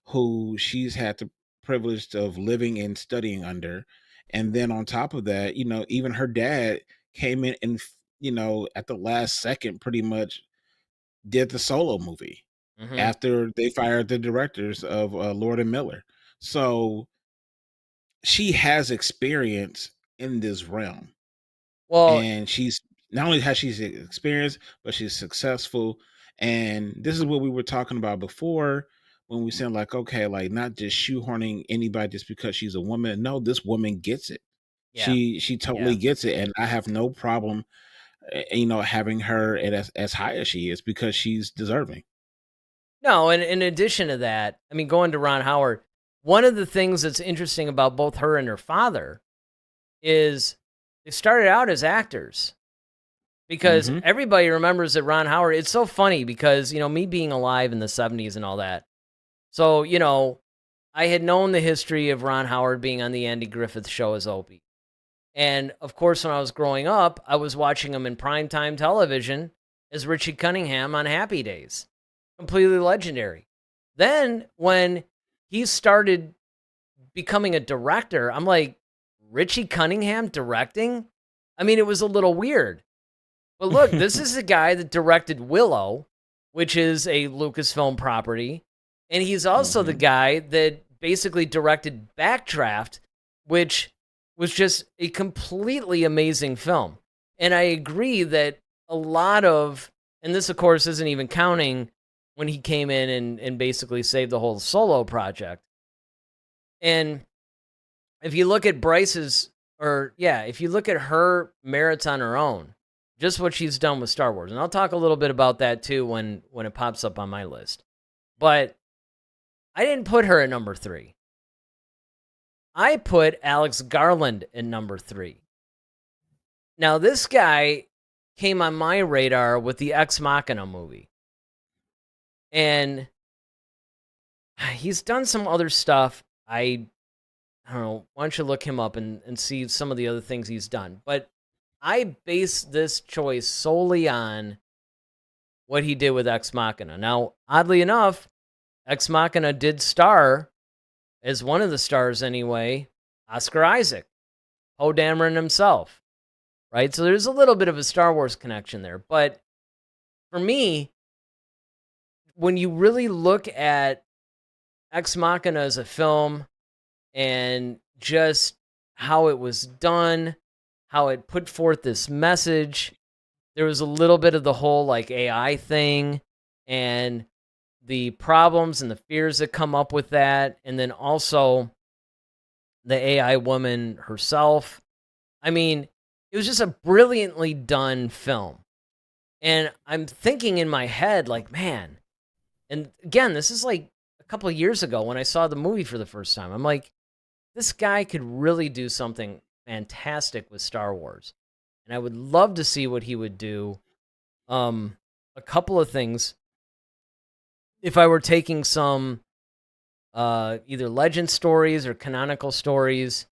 who she's had the privilege of living and studying under. And then on top of that, even her dad came in and, at the last second pretty much did the Solo movie Mhm. after they fired the directors of Lord and Miller. So she has experience in this realm. Well, and she's not only has she's experienced, but she's successful. And this is what we were talking about before when we said like, okay, like not just shoehorning anybody just because she's a woman. No, this woman gets it. yeah, She totally yeah. gets it, and I have no problem, having her at as high as she is because she's deserving. No, and in addition to that, I mean, going to Ron Howard, one of the things that's interesting about both her and her father is they started out as actors because Hmm. everybody remembers that Ron Howard. It's so funny because, me being alive in the 70s and all that. So, I had known the history of Ron Howard being on the Andy Griffith Show as Opie. And of course, when I was growing up, I was watching him in primetime television as Richie Cunningham on Happy Days. Completely legendary. Then when he started becoming a director, I'm like, Richie Cunningham directing? I mean, it was a little weird. But look, this is the guy that directed Willow, which is a Lucasfilm property. And he's also the Hmm. guy that basically directed Backdraft, which was just a completely amazing film. And I agree that a lot of, and this, of course, isn't even counting when he came in and basically saved the whole Solo project. And if you look at if you look at her merits on her own, just what she's done with Star Wars, and I'll talk a little bit about that too when it pops up on my list. But I didn't put her at number 3. I put Alex Garland at number 3. Now, this guy came on my radar with the Ex Machina movie. And he's done some other stuff. I don't know. Why don't you look him up and see some of the other things he's done? But I base this choice solely on what he did with Ex Machina. Now, oddly enough, Ex Machina did star, as one of the stars anyway, Oscar Isaac, Poe Dameron himself, right? So there's a little bit of a Star Wars connection there. But for me, when you really look at Ex Machina as a film and just how it was done, how it put forth this message, there was a little bit of the whole like AI thing and the problems and the fears that come up with that. And then also the AI woman herself. I mean, it was just a brilliantly done film. And I'm thinking in my head, like, man, and again, this is like a couple of years ago when I saw the movie for the first time. I'm like, this guy could really do something fantastic with Star Wars. And I would love to see what he would do. A couple of things. If I were taking some either legend stories or canonical stories,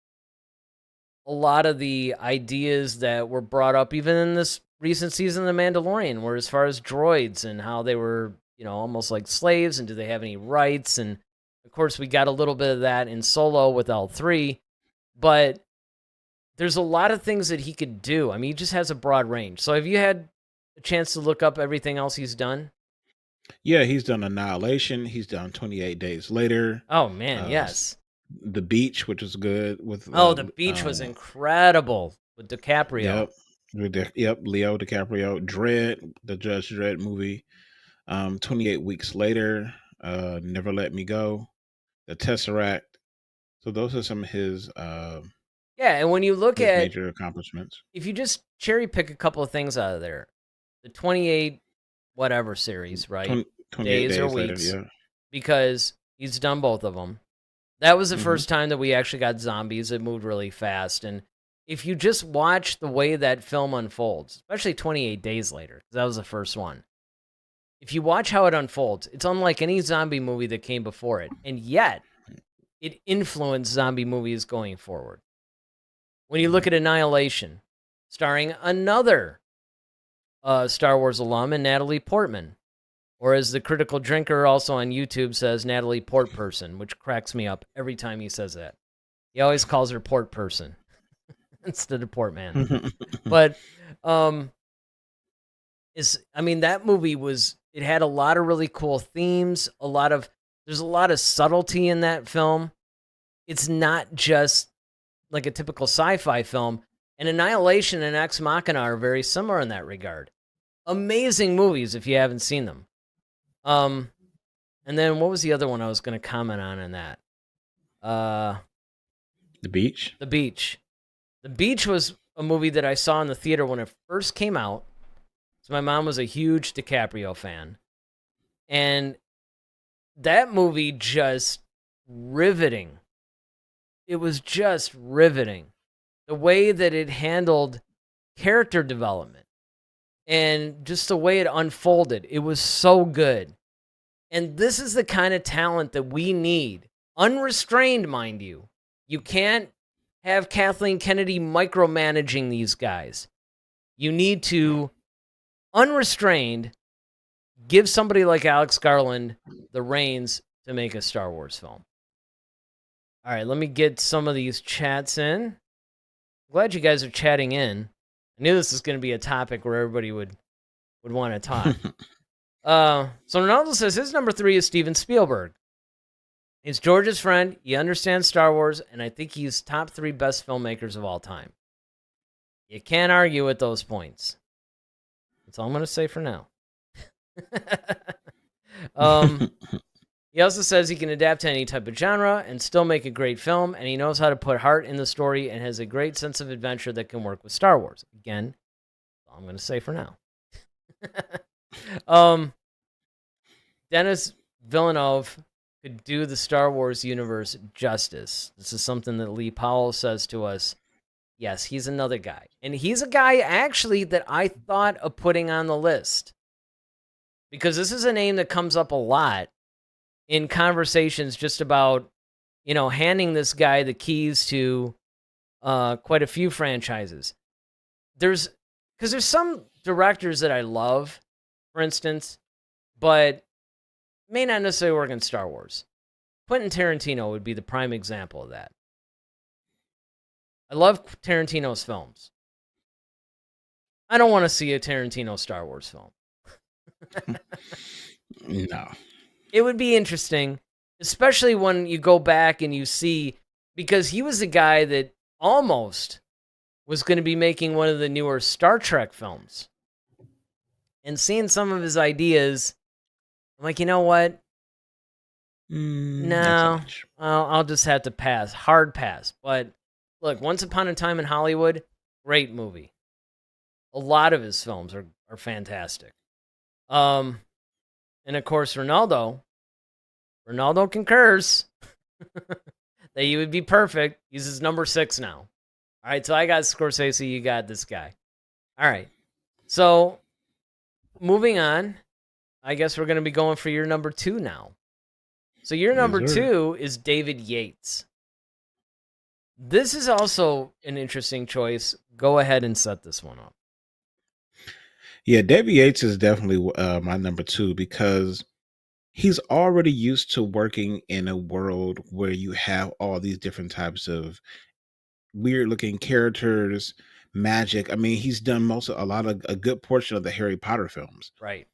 a lot of the ideas that were brought up even in this recent season of The Mandalorian were as far as droids and how they were, almost like slaves, and do they have any rights? And of course, we got a little bit of that in Solo with L3, but there's a lot of things that he could do. I mean, he just has a broad range. So have you had a chance to look up everything else he's done? Yeah, he's done Annihilation. He's done 28 Days Later. Oh man, Uh, yes. The Beach, which was good with Oh, The Beach was incredible with DiCaprio. yep, Leo DiCaprio. Dread, the Judge Dredd movie. 28 Weeks Later. Never Let Me Go. The Tesseract. So those are some of Yeah, and when you look his at, major accomplishments. if you just cherry pick a couple of things out of there, the 28 whatever series, right? 28 Days or Days Later, weeks, yeah. because he's done both of them. That was the Hmm. first time that we actually got zombies. It moved really fast. And if you just watch the way that film unfolds, especially 28 Days Later, because that was the first one, if you watch how it unfolds, it's unlike any zombie movie that came before it. And yet, it influenced zombie movies going forward. When you look at Annihilation, starring another Star Wars alum and Natalie Portman, or as the Critical Drinker also on YouTube says, Natalie Port Person, which cracks me up every time he says that. He always calls her Port Person instead of Portman. But that movie it had a lot of really cool themes, there's a lot of subtlety in that film. It's not just like a typical sci-fi film. And Annihilation and Ex Machina are very similar in that regard. Amazing movies if you haven't seen them. And then what was the other one I was going to comment on in that? The Beach. The Beach. The Beach was a movie that I saw in the theater when it first came out. So my mom was a huge DiCaprio fan. And that movie just riveting. It was just riveting. The way that it handled character development and just the way it unfolded. It was so good. And this is the kind of talent that we need. Unrestrained, mind you. You can't have Kathleen Kennedy micromanaging these guys. You need to, unrestrained, give somebody like Alex Garland the reins to make a Star Wars film. All right, let me get some of these chats in. Glad you guys are chatting in. I knew this was going to be a topic where everybody would want to talk. So Ronaldo says his number 3 is Steven Spielberg. He's George's friend. He understands Star Wars, and I think he's top 3 best filmmakers of all time. You can't argue with those points. That's all I'm going to say for now. He also says he can adapt to any type of genre and still make a great film, and he knows how to put heart in the story and has a great sense of adventure that can work with Star Wars. Again, that's all I'm going to say for now. Denis Villeneuve could do the Star Wars universe justice. This is something that Lee Powell says to us. Yes, he's another guy. And he's a guy, actually, that I thought of putting on the list. Because this is a name that comes up a lot in conversations just about, handing this guy the keys to quite a few franchises. Because there's some directors that I love, for instance, but may not necessarily work in Star Wars. Quentin Tarantino would be the prime example of that. I love Tarantino's films. I don't want to see a Tarantino Star Wars film. No. It would be interesting, especially when you go back and you see, because he was the guy that almost was going to be making one of the newer Star Trek films. And seeing some of his ideas, I'm like, you know what? No, I'll just have to pass. Hard pass. But look, Once Upon a Time in Hollywood, great movie. A lot of his films are fantastic. And of course, Ronaldo concurs that he would be perfect. He's his number 6 now. All right, so I got Scorsese, you got this guy. All right, so moving on, I guess we're going to be going for your number 2 now. So your number 2 is David Yates. This is also an interesting choice. Go ahead and set this one up. Yeah, David Yates is definitely my number 2 because he's already used to working in a world where you have all these different types of weird looking characters, magic. I mean, he's done a good portion of the Harry Potter films. Right.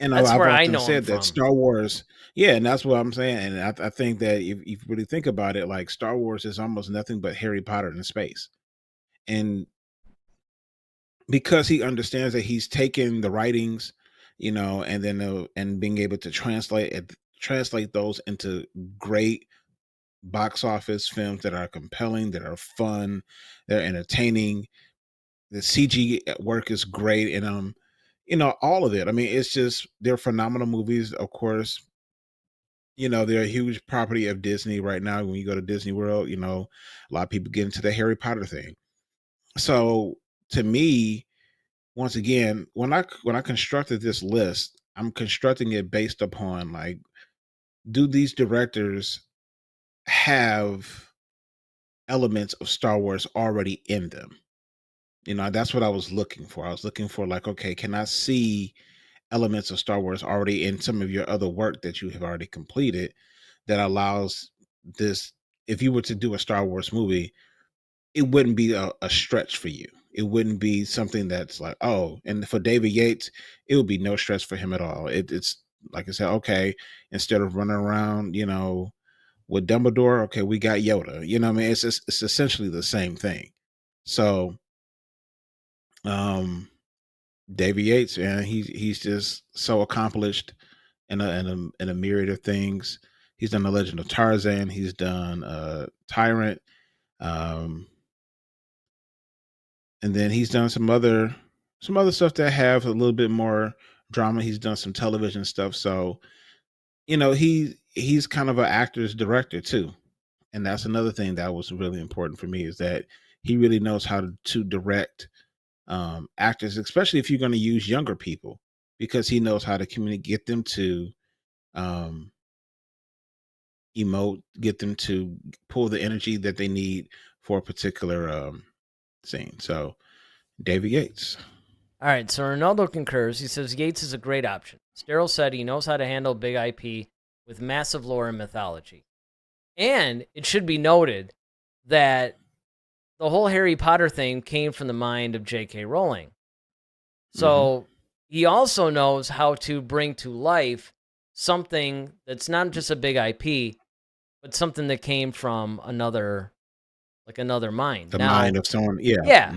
And that's I've where often I know said that Star Wars, yeah, and that's what I'm saying. And I think that if you really think about it, like Star Wars is almost nothing but Harry Potter in space. And because he understands that he's taken the writings, and then and being able to translate those into great box office films that are compelling, that are fun, they're entertaining. The CG work is great, and all of it. I mean, they're phenomenal movies. Of course, they're a huge property of Disney right now. When you go to Disney World, a lot of people get into the Harry Potter thing. So to me, once again, when I constructed this list, I'm constructing it based upon, like, do these directors have elements of Star Wars already in them? That's what I was looking for. I was looking for, like, okay, can I see elements of Star Wars already in some of your other work that you have already completed that allows this, if you were to do a Star Wars movie, it wouldn't be a stretch for you. It wouldn't be something that's like, oh, and for David Yates, it would be no stress for him at all. It's like I said, okay, instead of running around, with Dumbledore, okay, we got Yoda. What I mean? It's essentially the same thing. So Um, Davy Yates, and he's just so accomplished in a myriad of things. He's done The Legend of Tarzan. He's done Tyrant, um, and then he's done some other stuff that have a little bit more drama. He's done some television stuff, so he's kind of an actor's director too, and that's another thing that was really important for me is that he really knows how to direct actors, especially if you're going to use younger people, because he knows how to communicate, get them to um, emote, get them to pull the energy that they need for a particular scene. So, David Yates. All right, so Ronaldo concurs. He says Yates is a great option. Sterile said he knows how to handle big IP with massive lore and mythology. And it should be noted that the whole Harry Potter thing came from the mind of J.K. Rowling. So he also knows how to bring to life something that's not just a big IP, but something that came from another mind. The mind of someone, yeah. Yeah.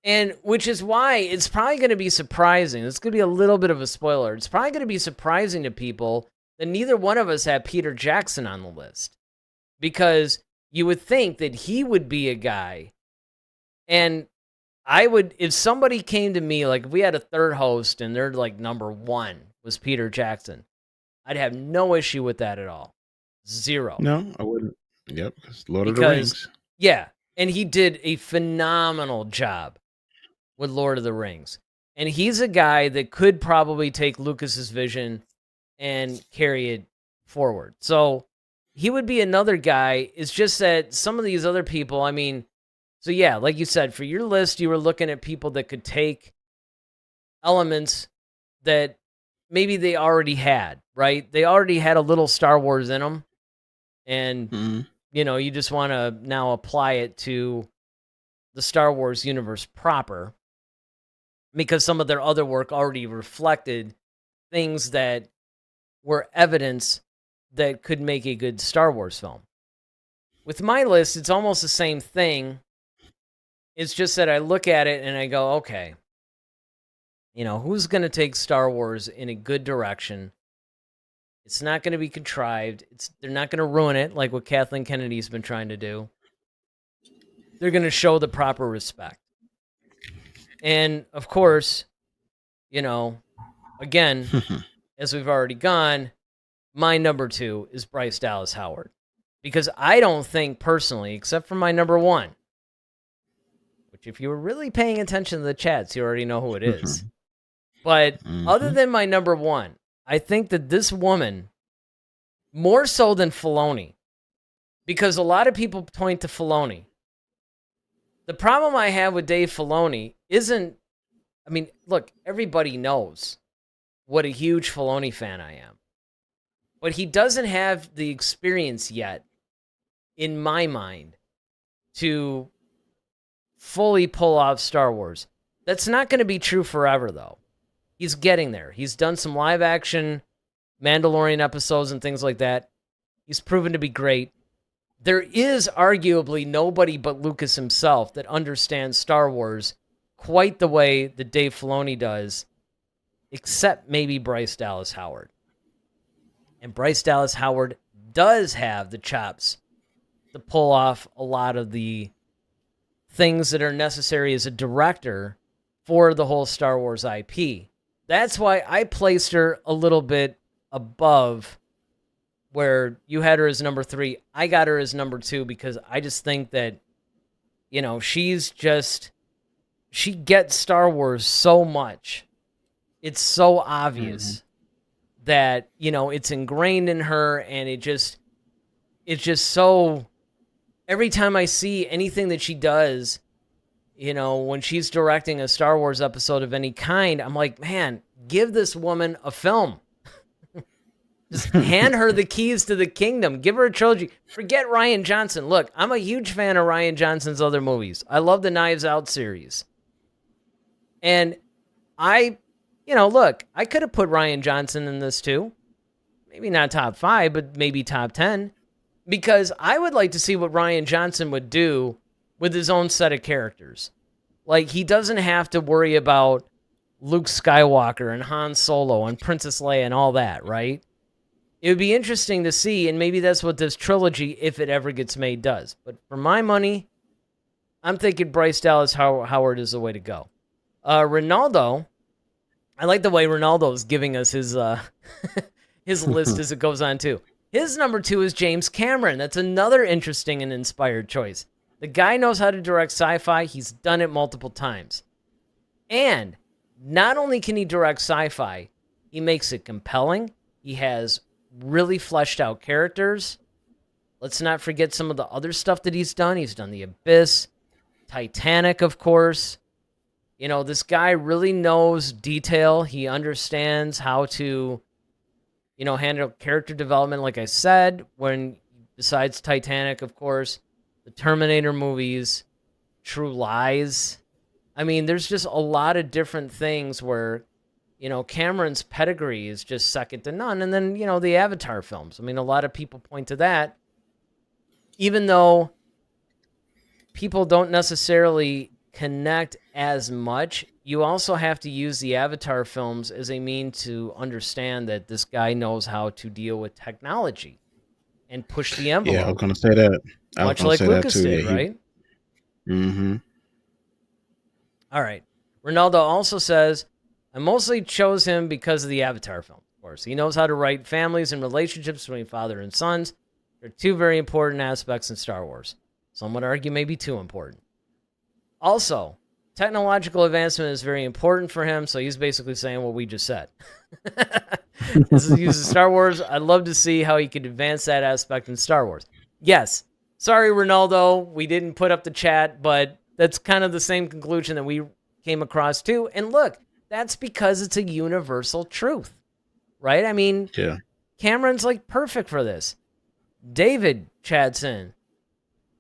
And which is why it's probably going to be surprising. It's going to be a little bit of a spoiler. It's probably going to be surprising to people that neither one of us have Peter Jackson on the list. Because you would think that he would be a guy. And I would, if somebody came to me, like if we had a third host and they're like number one was Peter Jackson, I'd have no issue with that at all. Zero. No, I wouldn't. Yep, because Lord of the Rings. Yeah, and he did a phenomenal job with Lord of the Rings. And he's a guy that could probably take Lucas's vision and carry it forward. So he would be another guy. It's just that some of these other people, I mean, so yeah, like you said, for your list, you were looking at people that could take elements that maybe they already had, right? They already had a little Star Wars in them. And, you just want to now apply it to the Star Wars universe proper, because some of their other work already reflected things that were evidence that could make a good Star Wars film. With my list, it's almost the same thing. It's just that I look at it and I go, okay, who's going to take Star Wars in a good direction? It's not going to be contrived. They're not going to ruin it like what Kathleen Kennedy's been trying to do. They're going to show the proper respect. And, of course, again, as we've already gone, my number 2 is Bryce Dallas Howard. Because I don't think personally, except for my number 1, which if you were really paying attention to the chats, you already know who it is. But other than my number 1, I think that this woman, more so than Filoni, because a lot of people point to Filoni. The problem I have with Dave Filoni isn't, look, everybody knows what a huge Filoni fan I am. But he doesn't have the experience yet, in my mind, to fully pull off Star Wars. That's not going to be true forever, though. He's getting there. He's done some live action Mandalorian episodes and things like that. He's proven to be great. There is arguably nobody but Lucas himself that understands Star Wars quite the way that Dave Filoni does, except maybe Bryce Dallas Howard. And Bryce Dallas Howard does have the chops to pull off a lot of the things that are necessary as a director for the whole Star Wars IP. That's why I placed her a little bit above where you had her as number 3. I got her as number 2 because I just think that, she gets Star Wars so much. It's so obvious that, it's ingrained in her, and it's just so, every time I see anything that she does, when she's directing a Star Wars episode of any kind, I'm like, man, give this woman a film. Just hand her the keys to the kingdom. Give her a trilogy. Forget Rian Johnson. Look, I'm a huge fan of Rian Johnson's other movies. I love the Knives Out series. And look, I could have put Rian Johnson in this too. Maybe not top 5, but maybe top 10. Because I would like to see what Rian Johnson would do with his own set of characters. Like, he doesn't have to worry about Luke Skywalker and Han Solo and Princess Leia and all that, right? It would be interesting to see, and maybe that's what this trilogy, if it ever gets made, does. But for my money, I'm thinking Bryce Dallas Howard is the way to go. Ronaldo, I like the way Ronaldo is giving us his his list as it goes on too. His number 2 is James Cameron. That's another interesting and inspired choice. The guy knows how to direct sci-fi. He's done it multiple times. And not only can he direct sci-fi, he makes it compelling. He has really fleshed out characters. Let's not forget some of the other stuff that he's done. He's done The Abyss, Titanic, of course. You know, this guy really knows detail. He understands how to, you know, handle character development, like I said, besides Titanic, of course, the Terminator movies, True Lies. I mean, there's just a lot of different things where, you know, Cameron's pedigree is just second to none. And then, you know, the Avatar films. I mean, a lot of people point to that. Even though people don't necessarily connect as much, you also have to use the Avatar films as a mean to understand that this guy knows how to deal with technology and push the envelope. Yeah, I was going to say that. Much like Lucas did, right? Mm-hmm. All right. Ronaldo also says, I mostly chose him because of the Avatar film, of course. He knows how to write families and relationships between father and sons. They're two very important aspects in Star Wars. Some would argue maybe too important. Also, technological advancement is very important for him, so he's basically saying what we just said. This is using Star Wars. I'd love to see how he could advance that aspect in Star Wars. Yes. Sorry, Ronaldo, we didn't put up the chat, but that's kind of the same conclusion that we came across too. And look, that's because it's a universal truth, right? I mean, yeah. Cameron's like perfect for this. David chats in.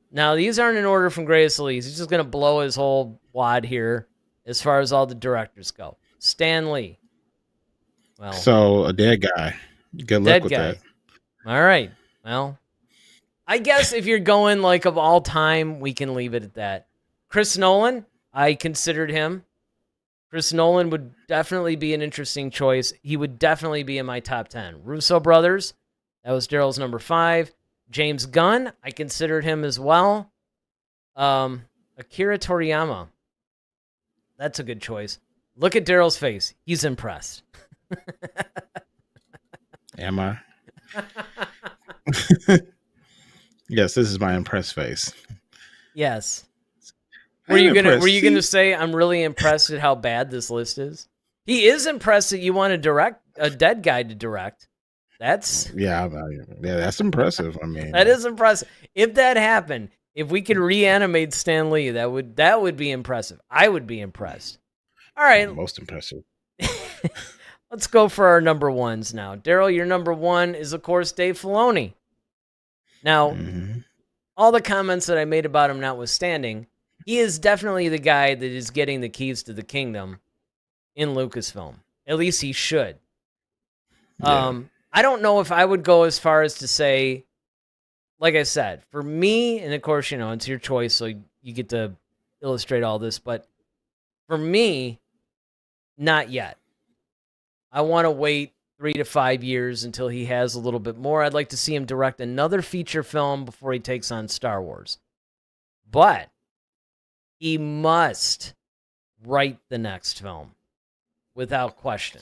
Now, these aren't in order from greatest to least. He's just going to blow his whole wad here as far as all the directors go. Stan Lee. Well, so a dead guy. Good luck with that. All right. Well, I guess if you're going like of all time, we can leave it at that. Chris Nolan, I considered him. Chris Nolan would definitely be an interesting choice. He would definitely be in my top 10. Russo brothers, that was Daryl's number 5. James Gunn, I considered him as well. Akira Toriyama, that's a good choice. Look at Daryl's face. He's impressed. Am I? Yes, this is my impressed face. Yes. Were you gonna say I'm really impressed at how bad this list is? He is impressed that you want to direct a dead guy to direct. That's that's impressive. I mean, that is impressive. If that happened, if we could reanimate Stan Lee, that would be impressive. I would be impressed. All right, most impressive. Let's go for our number ones now. Daryl, your number 1 is of course Dave Filoni. Now, all the comments that I made about him notwithstanding, he is definitely the guy that is getting the keys to the kingdom in Lucasfilm. At least he should. Yeah. I don't know if I would go as far as to say, like I said, for me, and of course, you know, it's your choice, so you get to illustrate all this, but for me, not yet. I want to wait 3 to 5 years until he has a little bit more. I'd like to see him direct another feature film before he takes on Star Wars. But he must write the next film, without question.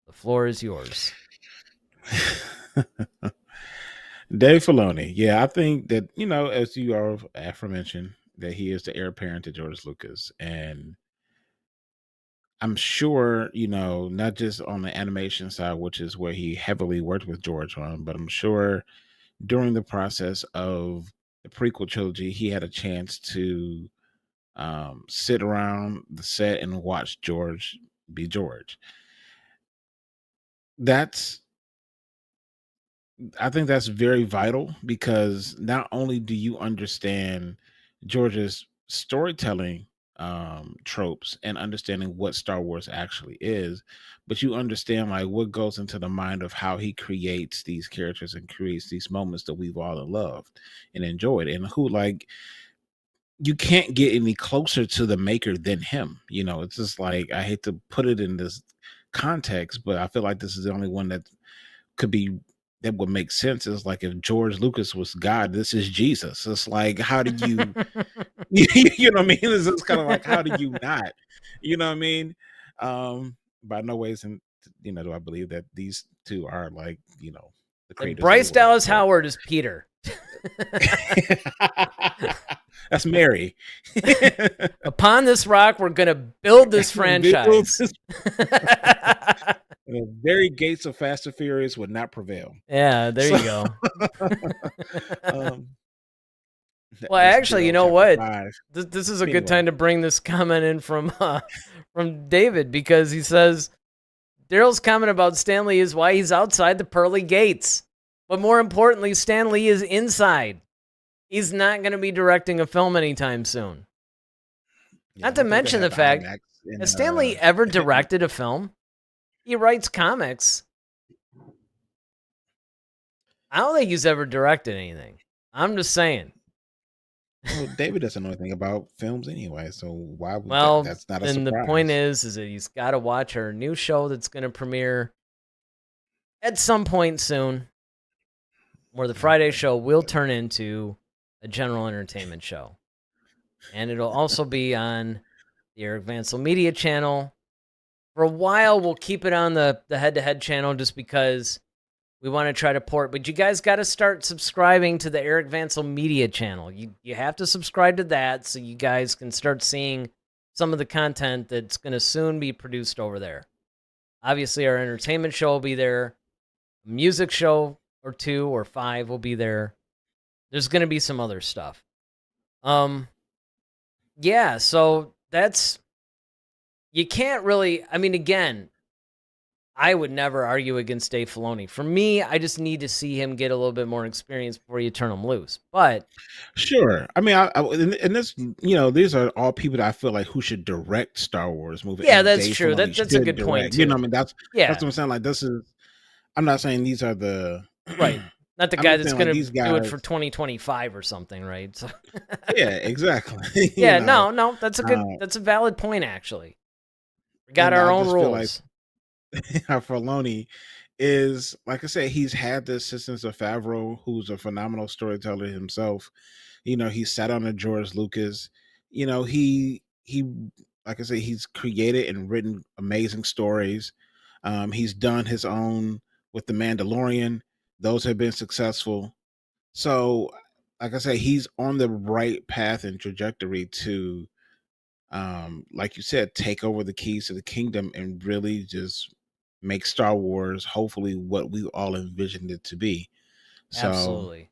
The floor is yours. Dave Filoni. Yeah, I think that, you know, as you are aforementioned, that he is the heir apparent to George Lucas. And I'm sure, you know, not just on the animation side, which is where he heavily worked with George on, but I'm sure during the process of the prequel trilogy, he had a chance to sit around the set and watch George be George. I think that's very vital, because not only do you understand George's storytelling tropes and understanding what Star Wars actually is, but you understand like what goes into the mind of how he creates these characters and creates these moments that we've all loved and enjoyed, and who, like, you can't get any closer to the maker than him. It's just like, I hate to put it in this context, but I feel like this is the only one that could be that would make sense. Is like if George Lucas was God, this is Jesus. It's like, how do you you know what I mean? It's just kind of like, how do you not? You know what I mean? By no ways, and do I believe that these two are like, the Like creators of the Bryce world, Dallas but Howard is Peter. that's Mary. Upon this rock, we're going to build this Build franchise. this- The very gates of Fast and Furious would not prevail. Yeah, there you go. Um, Well, that's actually, you Daryl know chapter what? 5. This is a good Anyway. time to bring this comment in from David, because he says Daryl's comment about Stan Lee is why he's outside the pearly gates. But more importantly, Stan Lee is inside. He's not going to be directing a film anytime soon. Yeah, Not to mention the fact, has Stan Lee ever directed a film? He writes comics. I don't think he's ever directed anything. I'm just saying. Well, David doesn't know anything about films anyway, so why would Well, that's not a then surprise. the point is that he's got to watch our new show that's going to premiere at some point soon, where the Friday show will turn into a general entertainment show. And it'll also be on the Eric Vansel Media channel. For a while, we'll keep it on the head-to-head channel just because we want to try to port. But you guys got to start subscribing to the Eric Vansel Media channel. You have to subscribe to that so you guys can start seeing some of the content that's going to soon be produced over there. Obviously, our entertainment show will be there. A music show or 2 or 5 will be there. There's going to be some other stuff. Yeah, so that's... You can't really... I mean, again, I would never argue against Dave Filoni. For me, I just need to see him get a little bit more experience before you turn him loose. But... Sure. I mean, and this, these are all people that I feel like who should direct Star Wars movies. Yeah, that's true. That's a good point, too. I mean, that's what I'm saying. Like, this is... I'm not saying these are the... Right. Not the guy that's going to do guys... it for 2025 or something, right? So... Yeah, exactly. Yeah, no, that's a good, that's a valid point, actually. We got our own rules. Filoni is, like I said, he's had the assistance of Favreau, who's a phenomenal storyteller himself. He sat on a George Lucas. He like I said, he's created and written amazing stories. He's done his own with The Mandalorian. Those have been successful. So, like I say, he's on the right path and trajectory to, like you said, take over the keys to the kingdom and really just make Star Wars hopefully what we all envisioned it to be. So, absolutely.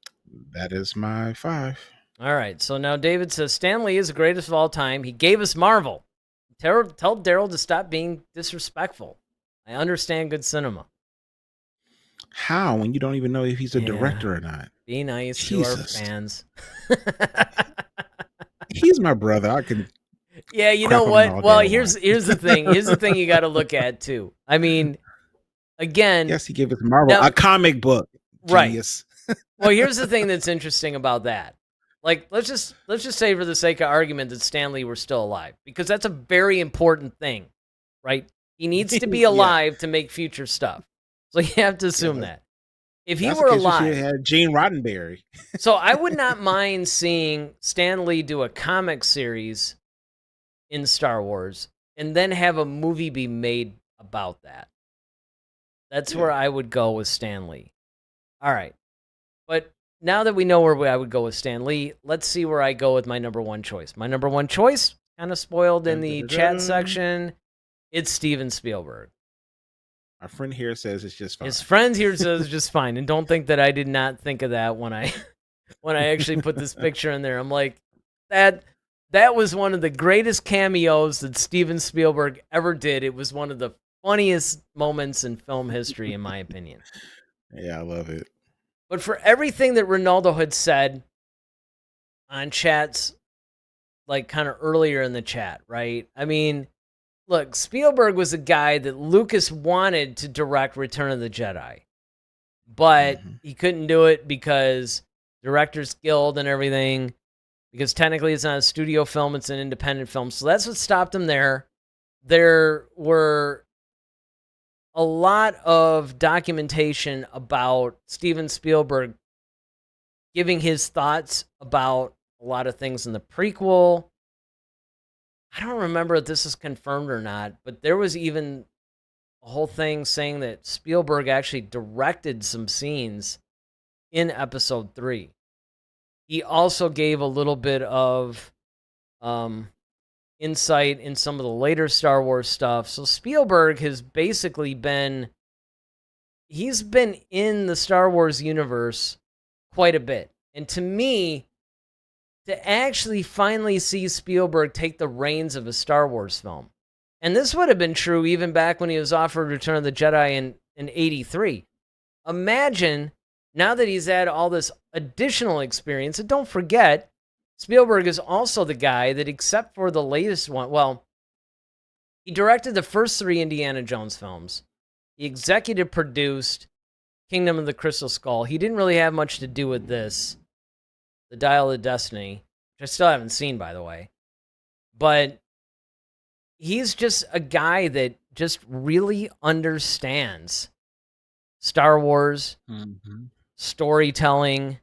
That is my 5. All right. So now David says Stan Lee is the greatest of all time. He gave us Marvel. Tell Daryl to stop being disrespectful. I understand good cinema. How, when you don't even know if he's a director or not? Be nice to our fans. He's my brother. I can... Yeah, you know what? Well, here's the thing. Here's the thing you got to look at too. I mean, again, yes, he gave us Marvel, a comic book, genius. Right? Well, here's the thing that's interesting about that. Like, let's just say, for the sake of argument, that Stan Lee were still alive, because that's a very important thing, right? He needs to be alive to make future stuff, so you have to assume that. If he were alive, you had Gene Roddenberry. So I would not mind seeing Stan Lee do a comic series in Star Wars, and then have a movie be made about that. That's where I would go with Stan Lee. All right. But now that we know where I would go with Stan Lee, let's see where I go with my number 1 choice. My number 1 choice, kind of spoiled in the chat section, it's Steven Spielberg. Our friend here says it's just fine. His friend here says it's just fine. And don't think that I did not think of that when I actually put this picture in there. I'm like, that was one of the greatest cameos that Steven Spielberg ever did. It was one of the funniest moments in film history, in my opinion. Yeah, I love it. But for everything that Ronaldo had said on chats, like kind of earlier in the chat, right? I mean, look, Spielberg was a guy that Lucas wanted to direct Return of the Jedi, but he couldn't do it because Directors Guild and everything. because technically it's not a studio film, it's an independent film. So that's what stopped him there. There were a lot of documentation about Steven Spielberg giving his thoughts about a lot of things in the prequel. I don't remember if this is confirmed or not, but there was even a whole thing saying that Spielberg actually directed some scenes in episode 3. He also gave a little bit of insight in some of the later Star Wars stuff. So Spielberg has basically he's been in the Star Wars universe quite a bit. And to me, to actually finally see Spielberg take the reins of a Star Wars film, and this would have been true even back when he was offered Return of the Jedi in 83. Imagine now that he's had all this additional experience, and don't forget, Spielberg is also the guy that, except for the latest one, well, he directed the first 3 Indiana Jones films. He executive produced Kingdom of the Crystal Skull. He didn't really have much to do with this, The Dial of Destiny, which I still haven't seen, by the way. But he's just a guy that just really understands Star Wars, storytelling,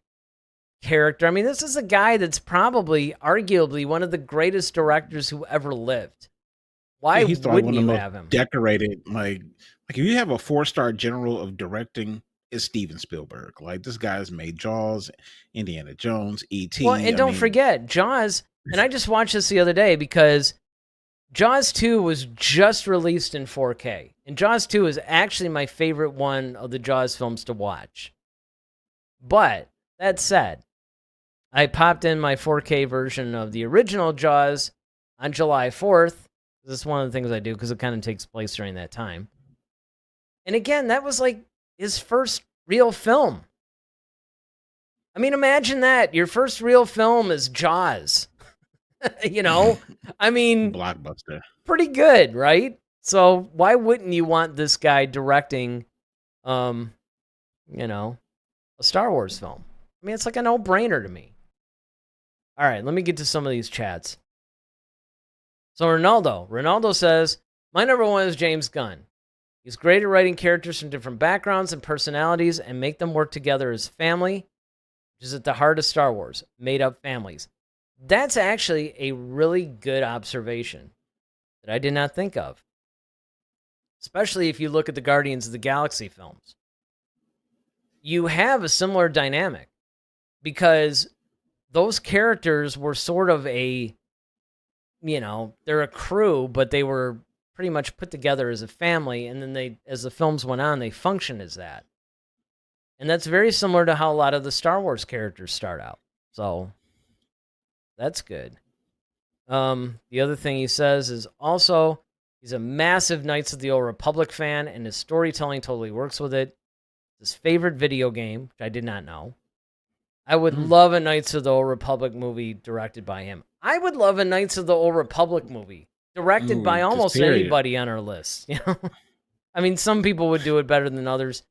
character. I mean, this is a guy that's probably, arguably, one of the greatest directors who ever lived. Why wouldn't you have him? Decorated, like if you have a 4-star general of directing, it's Steven Spielberg. Like, this guy's made Jaws, Indiana Jones, E.T. Well, and don't forget, Jaws, and I just watched this the other day because Jaws 2 was just released in 4K. And Jaws 2 is actually my favorite one of the Jaws films to watch. But, that said, I popped in my 4K version of the original Jaws on July 4th. This is one of the things I do because it kind of takes place during that time. And again, that was like his first real film. I mean, imagine that. Your first real film is Jaws. You know? I mean, blockbuster. Pretty good, right? So why wouldn't you want this guy directing, a Star Wars film? I mean, it's like a no-brainer to me. All right, let me get to some of these chats. So Ronaldo says, my number 1 is James Gunn. He's great at writing characters from different backgrounds and personalities and make them work together as family, which is at the heart of Star Wars, made-up families. That's actually a really good observation that I did not think of, especially if you look at the Guardians of the Galaxy films. You have a similar dynamic because those characters were sort of they're a crew, but they were pretty much put together as a family, and then as the films went on, they function as that. And that's very similar to how a lot of the Star Wars characters start out. So that's good. The other thing he says is also he's a massive Knights of the Old Republic fan, and his storytelling totally works with it. His favorite video game, which I did not know. I would love a Knights of the Old Republic movie directed by him. I would love a Knights of the Old Republic movie directed by almost anybody on our list. You know, I mean, some people would do it better than others.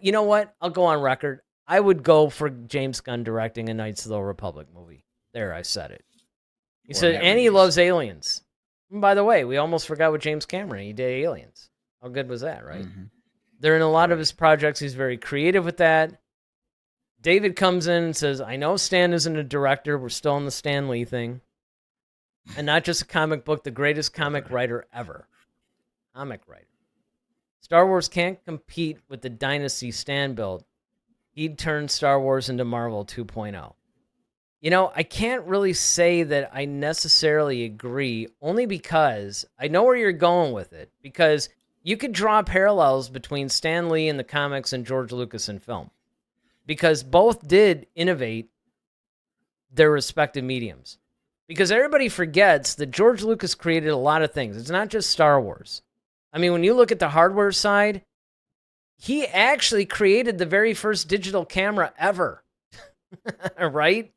You know what? I'll go on record. I would go for James Gunn directing a Knights of the Old Republic movie. There, I said it. He said, and he loves aliens. And by the way, we almost forgot with James Cameron. He did Aliens. How good was that, right? They're in a lot of his projects. He's very creative with that. David comes in and says, I know Stan isn't a director. We're still on the Stan Lee thing. And not just a comic book, the greatest comic writer ever. Comic writer. Star Wars can't compete with the dynasty Stan built. He'd turn Star Wars into Marvel 2.0. You know, I can't really say that I necessarily agree, only because I know where you're going with it. Because you could draw parallels between Stan Lee in the comics and George Lucas in film. Because both did innovate their respective mediums. Because everybody forgets that George Lucas created a lot of things. It's not just Star Wars. I mean, when you look at the hardware side, he actually created the very first digital camera ever. Right?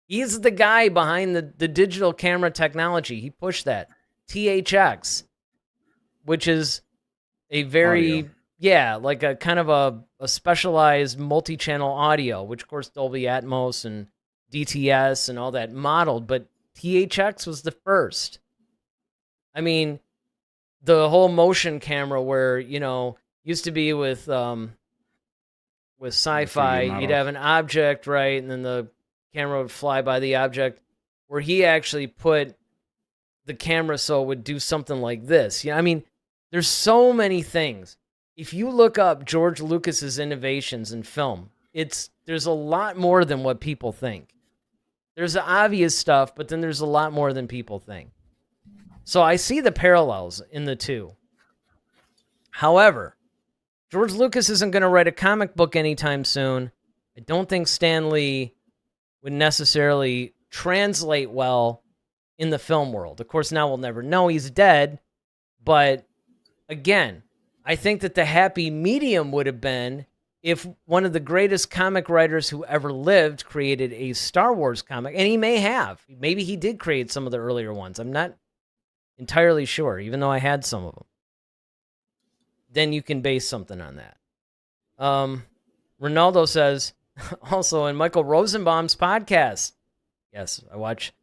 He's the guy behind the digital camera technology. He pushed that. THX, which is a very, like a kind of a specialized multi-channel audio, which of course Dolby Atmos and DTS and all that modeled, but THX was the first. I mean, the whole motion camera where, used to be with sci-fi, you'd have an object, right? And then the camera would fly by the object, where he actually put the camera so it would do something like this. I mean, there's so many things. If you look up George Lucas's innovations in film, there's a lot more than what people think. There's the obvious stuff, but then there's a lot more than people think. So I see the parallels in the two. However, George Lucas isn't going to write a comic book anytime soon. I don't think Stan Lee would necessarily translate well in the film world. Of course, now we'll never know. He's dead. But again, I think that the happy medium would have been if one of the greatest comic writers who ever lived created a Star Wars comic, and he may have. Maybe he did create some of the earlier ones. I'm not entirely sure, even though I had some of them. Then you can base something on that. Ronaldo says, also in Michael Rosenbaum's podcast. Yes, I watch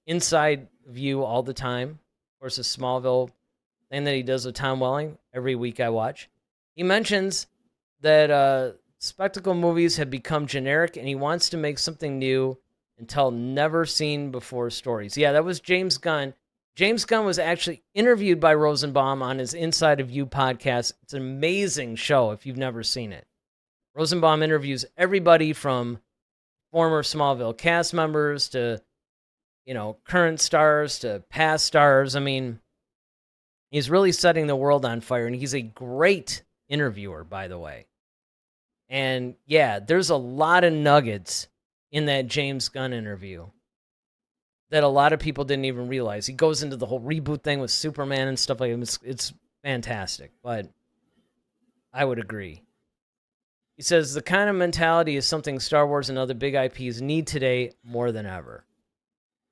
Inside View all the time. Of course, a Smallville thing that he does with Tom Welling. Every week I watch. He mentions that spectacle movies have become generic, and he wants to make something new and tell never-seen-before stories. Yeah, that was James Gunn. James Gunn was actually interviewed by Rosenbaum on his Inside of You podcast. It's an amazing show if you've never seen it. Rosenbaum interviews everybody from former Smallville cast members to, current stars to past stars. I mean, he's really setting the world on fire, and he's a great interviewer, by the way. And yeah, there's a lot of nuggets in that James Gunn interview that a lot of people didn't even realize. He goes into the whole reboot thing with Superman and stuff like that. It's fantastic, but I would agree. He says the kind of mentality is something Star Wars and other big IPs need today more than ever.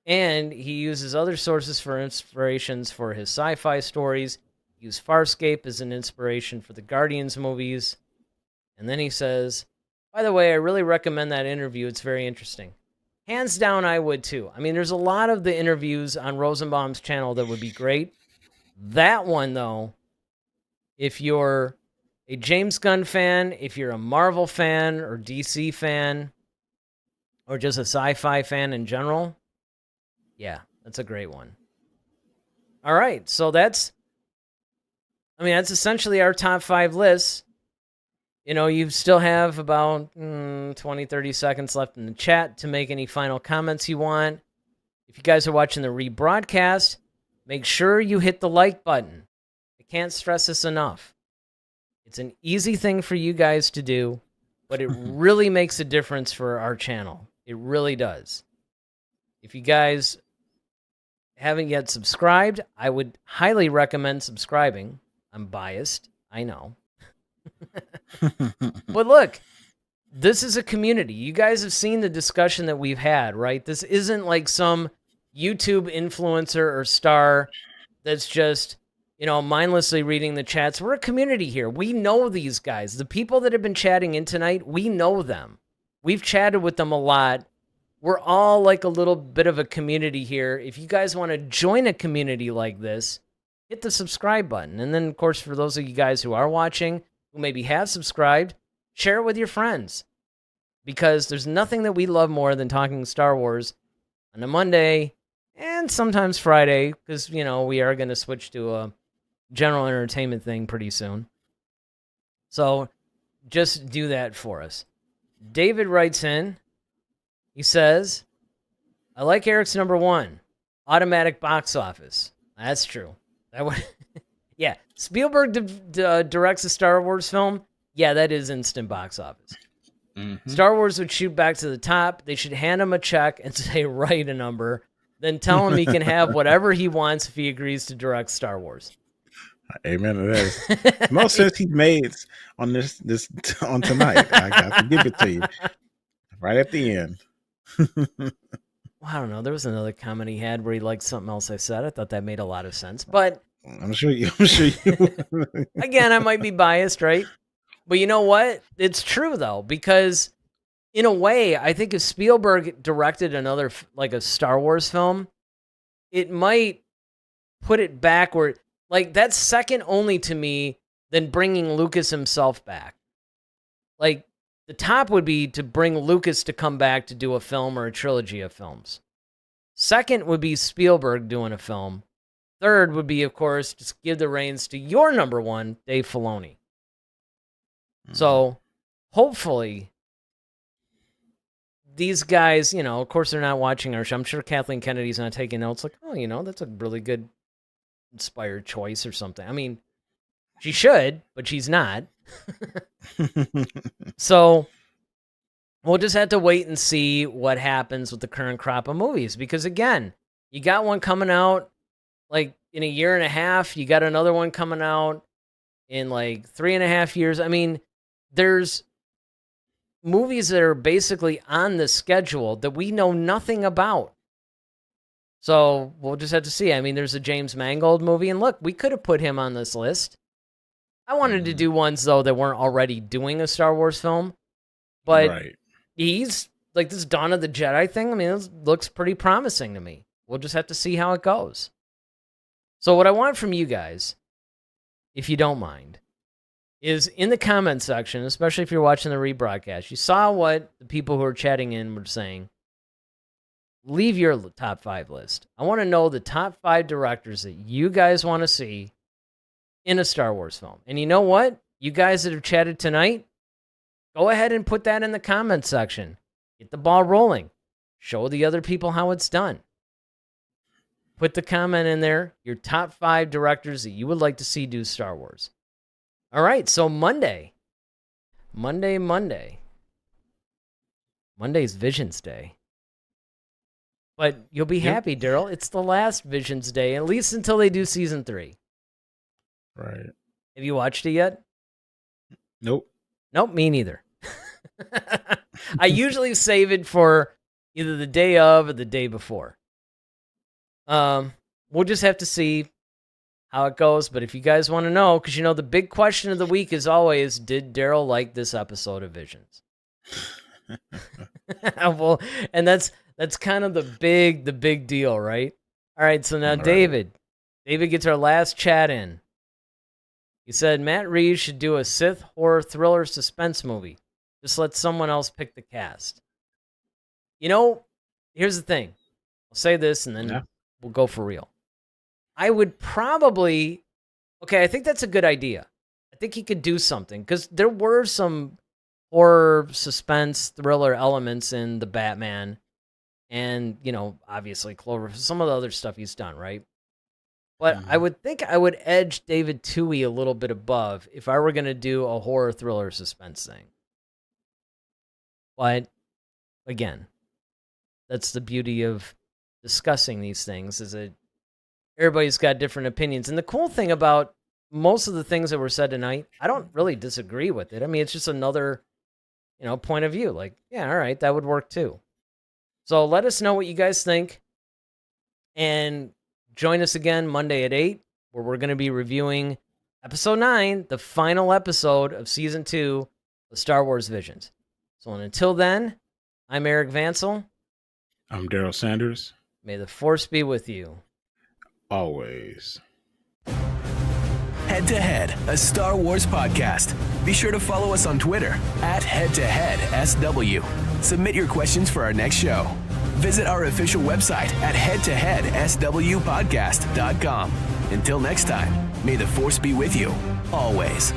And he uses other sources for inspirations for his sci-fi stories. He used Farscape as an inspiration for the Guardians movies. And then he says, by the way, I really recommend that interview. It's very interesting. Hands down, I would too. I mean, there's a lot of the interviews on Rosenbaum's channel that would be great. That one, though, if you're a James Gunn fan, if you're a Marvel fan or DC fan, or just a sci-fi fan in general, yeah, that's a great one. All right, so that's essentially our top 5 lists. You still have about 20, 30 seconds left in the chat to make any final comments you want. If you guys are watching the rebroadcast, make sure you hit the like button. I can't stress this enough. It's an easy thing for you guys to do, but it really makes a difference for our channel. It really does. If you guys haven't yet subscribed, I would highly recommend subscribing. I'm biased, I know. But look, this is a community. You guys have seen the discussion that we've had, right? This isn't like some YouTube influencer or star that's just, mindlessly reading the chats. We're a community here. We know these guys. The people that have been chatting in tonight, we know them. We've chatted with them a lot. We're all like a little bit of a community here. If you guys want to join a community like this, hit the subscribe button. And then, of course, for those of you guys who are watching, who maybe have subscribed, share it with your friends. Because there's nothing that we love more than talking Star Wars on a Monday and sometimes Friday, because, we are going to switch to a general entertainment thing pretty soon. So just do that for us. David writes in, he says, I like Eric's number 1, automatic box office. That's true. That would, yeah. Spielberg directs a Star Wars film. Yeah, that is instant box office. Mm-hmm. Star Wars would shoot back to the top. They should hand him a check and say, write a number. Then tell him he can have whatever he wants if he agrees to direct Star Wars. Amen to that. Most sense he made on this on tonight. I got to give it to you. Right at the end. Well, I don't know. There was another comment he had where he liked something else I said. I thought that made a lot of sense. But I'm sure you. Again, I might be biased, right? But you know what? It's true, though, because in a way, I think if Spielberg directed another, like a Star Wars film, it might put it back where, like, that's second only to me than bringing Lucas himself back. Like, the top would be to bring Lucas to come back to do a film or a trilogy of films. Second would be Spielberg doing a film. Third would be, of course, just give the reins to your number one, Dave Filoni. So, hopefully, these guys, of course they're not watching our show. I'm sure Kathleen Kennedy's not taking notes like, oh, that's a really good inspired choice or something. I mean, she should, but she's not. So, we'll just have to wait and see what happens with the current crop of movies. Because, again, you got one coming out, like, in a year and a half. You got another one coming out in, like, 3.5 years. I mean, there's movies that are basically on the schedule that we know nothing about. So we'll just have to see. I mean, there's a James Mangold movie, and look, we could have put him on this list. I wanted to do ones, though, that weren't already doing a Star Wars film. But he's, like, this Dawn of the Jedi thing, I mean, it looks pretty promising to me. We'll just have to see how it goes. So what I want from you guys, if you don't mind, is in the comment section, especially if you're watching the rebroadcast, you saw what the people who are chatting in were saying. Leave your top 5 list. I want to know the top 5 directors that you guys want to see in a Star Wars film. And you know what? You guys that have chatted tonight, go ahead and put that in the comment section. Get the ball rolling. Show the other people how it's done. Put the comment in there, your top 5 directors that you would like to see do Star Wars. All right, so Monday's Visions Day. But you'll be happy, Daryl. It's the last Visions Day, at least until they do season 3. Right. Have you watched it yet? Nope, me neither. I usually save it for either the day of or the day before. We'll just have to see how it goes. But if you guys want to know, because the big question of the week is always, did Daryl like this episode of Visions? Well, and that's kind of the big deal, right? All right, so now Right. David gets our last chat in. He said Matt Reeves should do a Sith horror thriller suspense movie. Just let someone else pick the cast. Here's the thing. I'll say this and then we'll go for real. I would probably... Okay, I think that's a good idea. I think he could do something because there were some horror, suspense, thriller elements in the Batman and, obviously Clover, some of the other stuff he's done, right? But I would think I would edge David Toohey a little bit above if I were going to do a horror, thriller, suspense thing. But, again, that's the beauty of discussing these things, is that everybody's got different opinions. And the cool thing about most of the things that were said tonight, I don't really disagree with it. I mean, it's just another, point of view. Like, yeah, all right, that would work too. So let us know what you guys think. And join us again Monday at 8, where we're going to be reviewing episode 9, the final episode of season 2 of Star Wars Visions. So until then, I'm Eric Vansel. I'm Daryl Sanders. May the Force be with you. Always. Head to Head, a Star Wars podcast. Be sure to follow us on Twitter @HeadToHeadSW. Submit your questions for our next show. Visit our official website at headtoheadswpodcast.com. Until next time, may the Force be with you, always.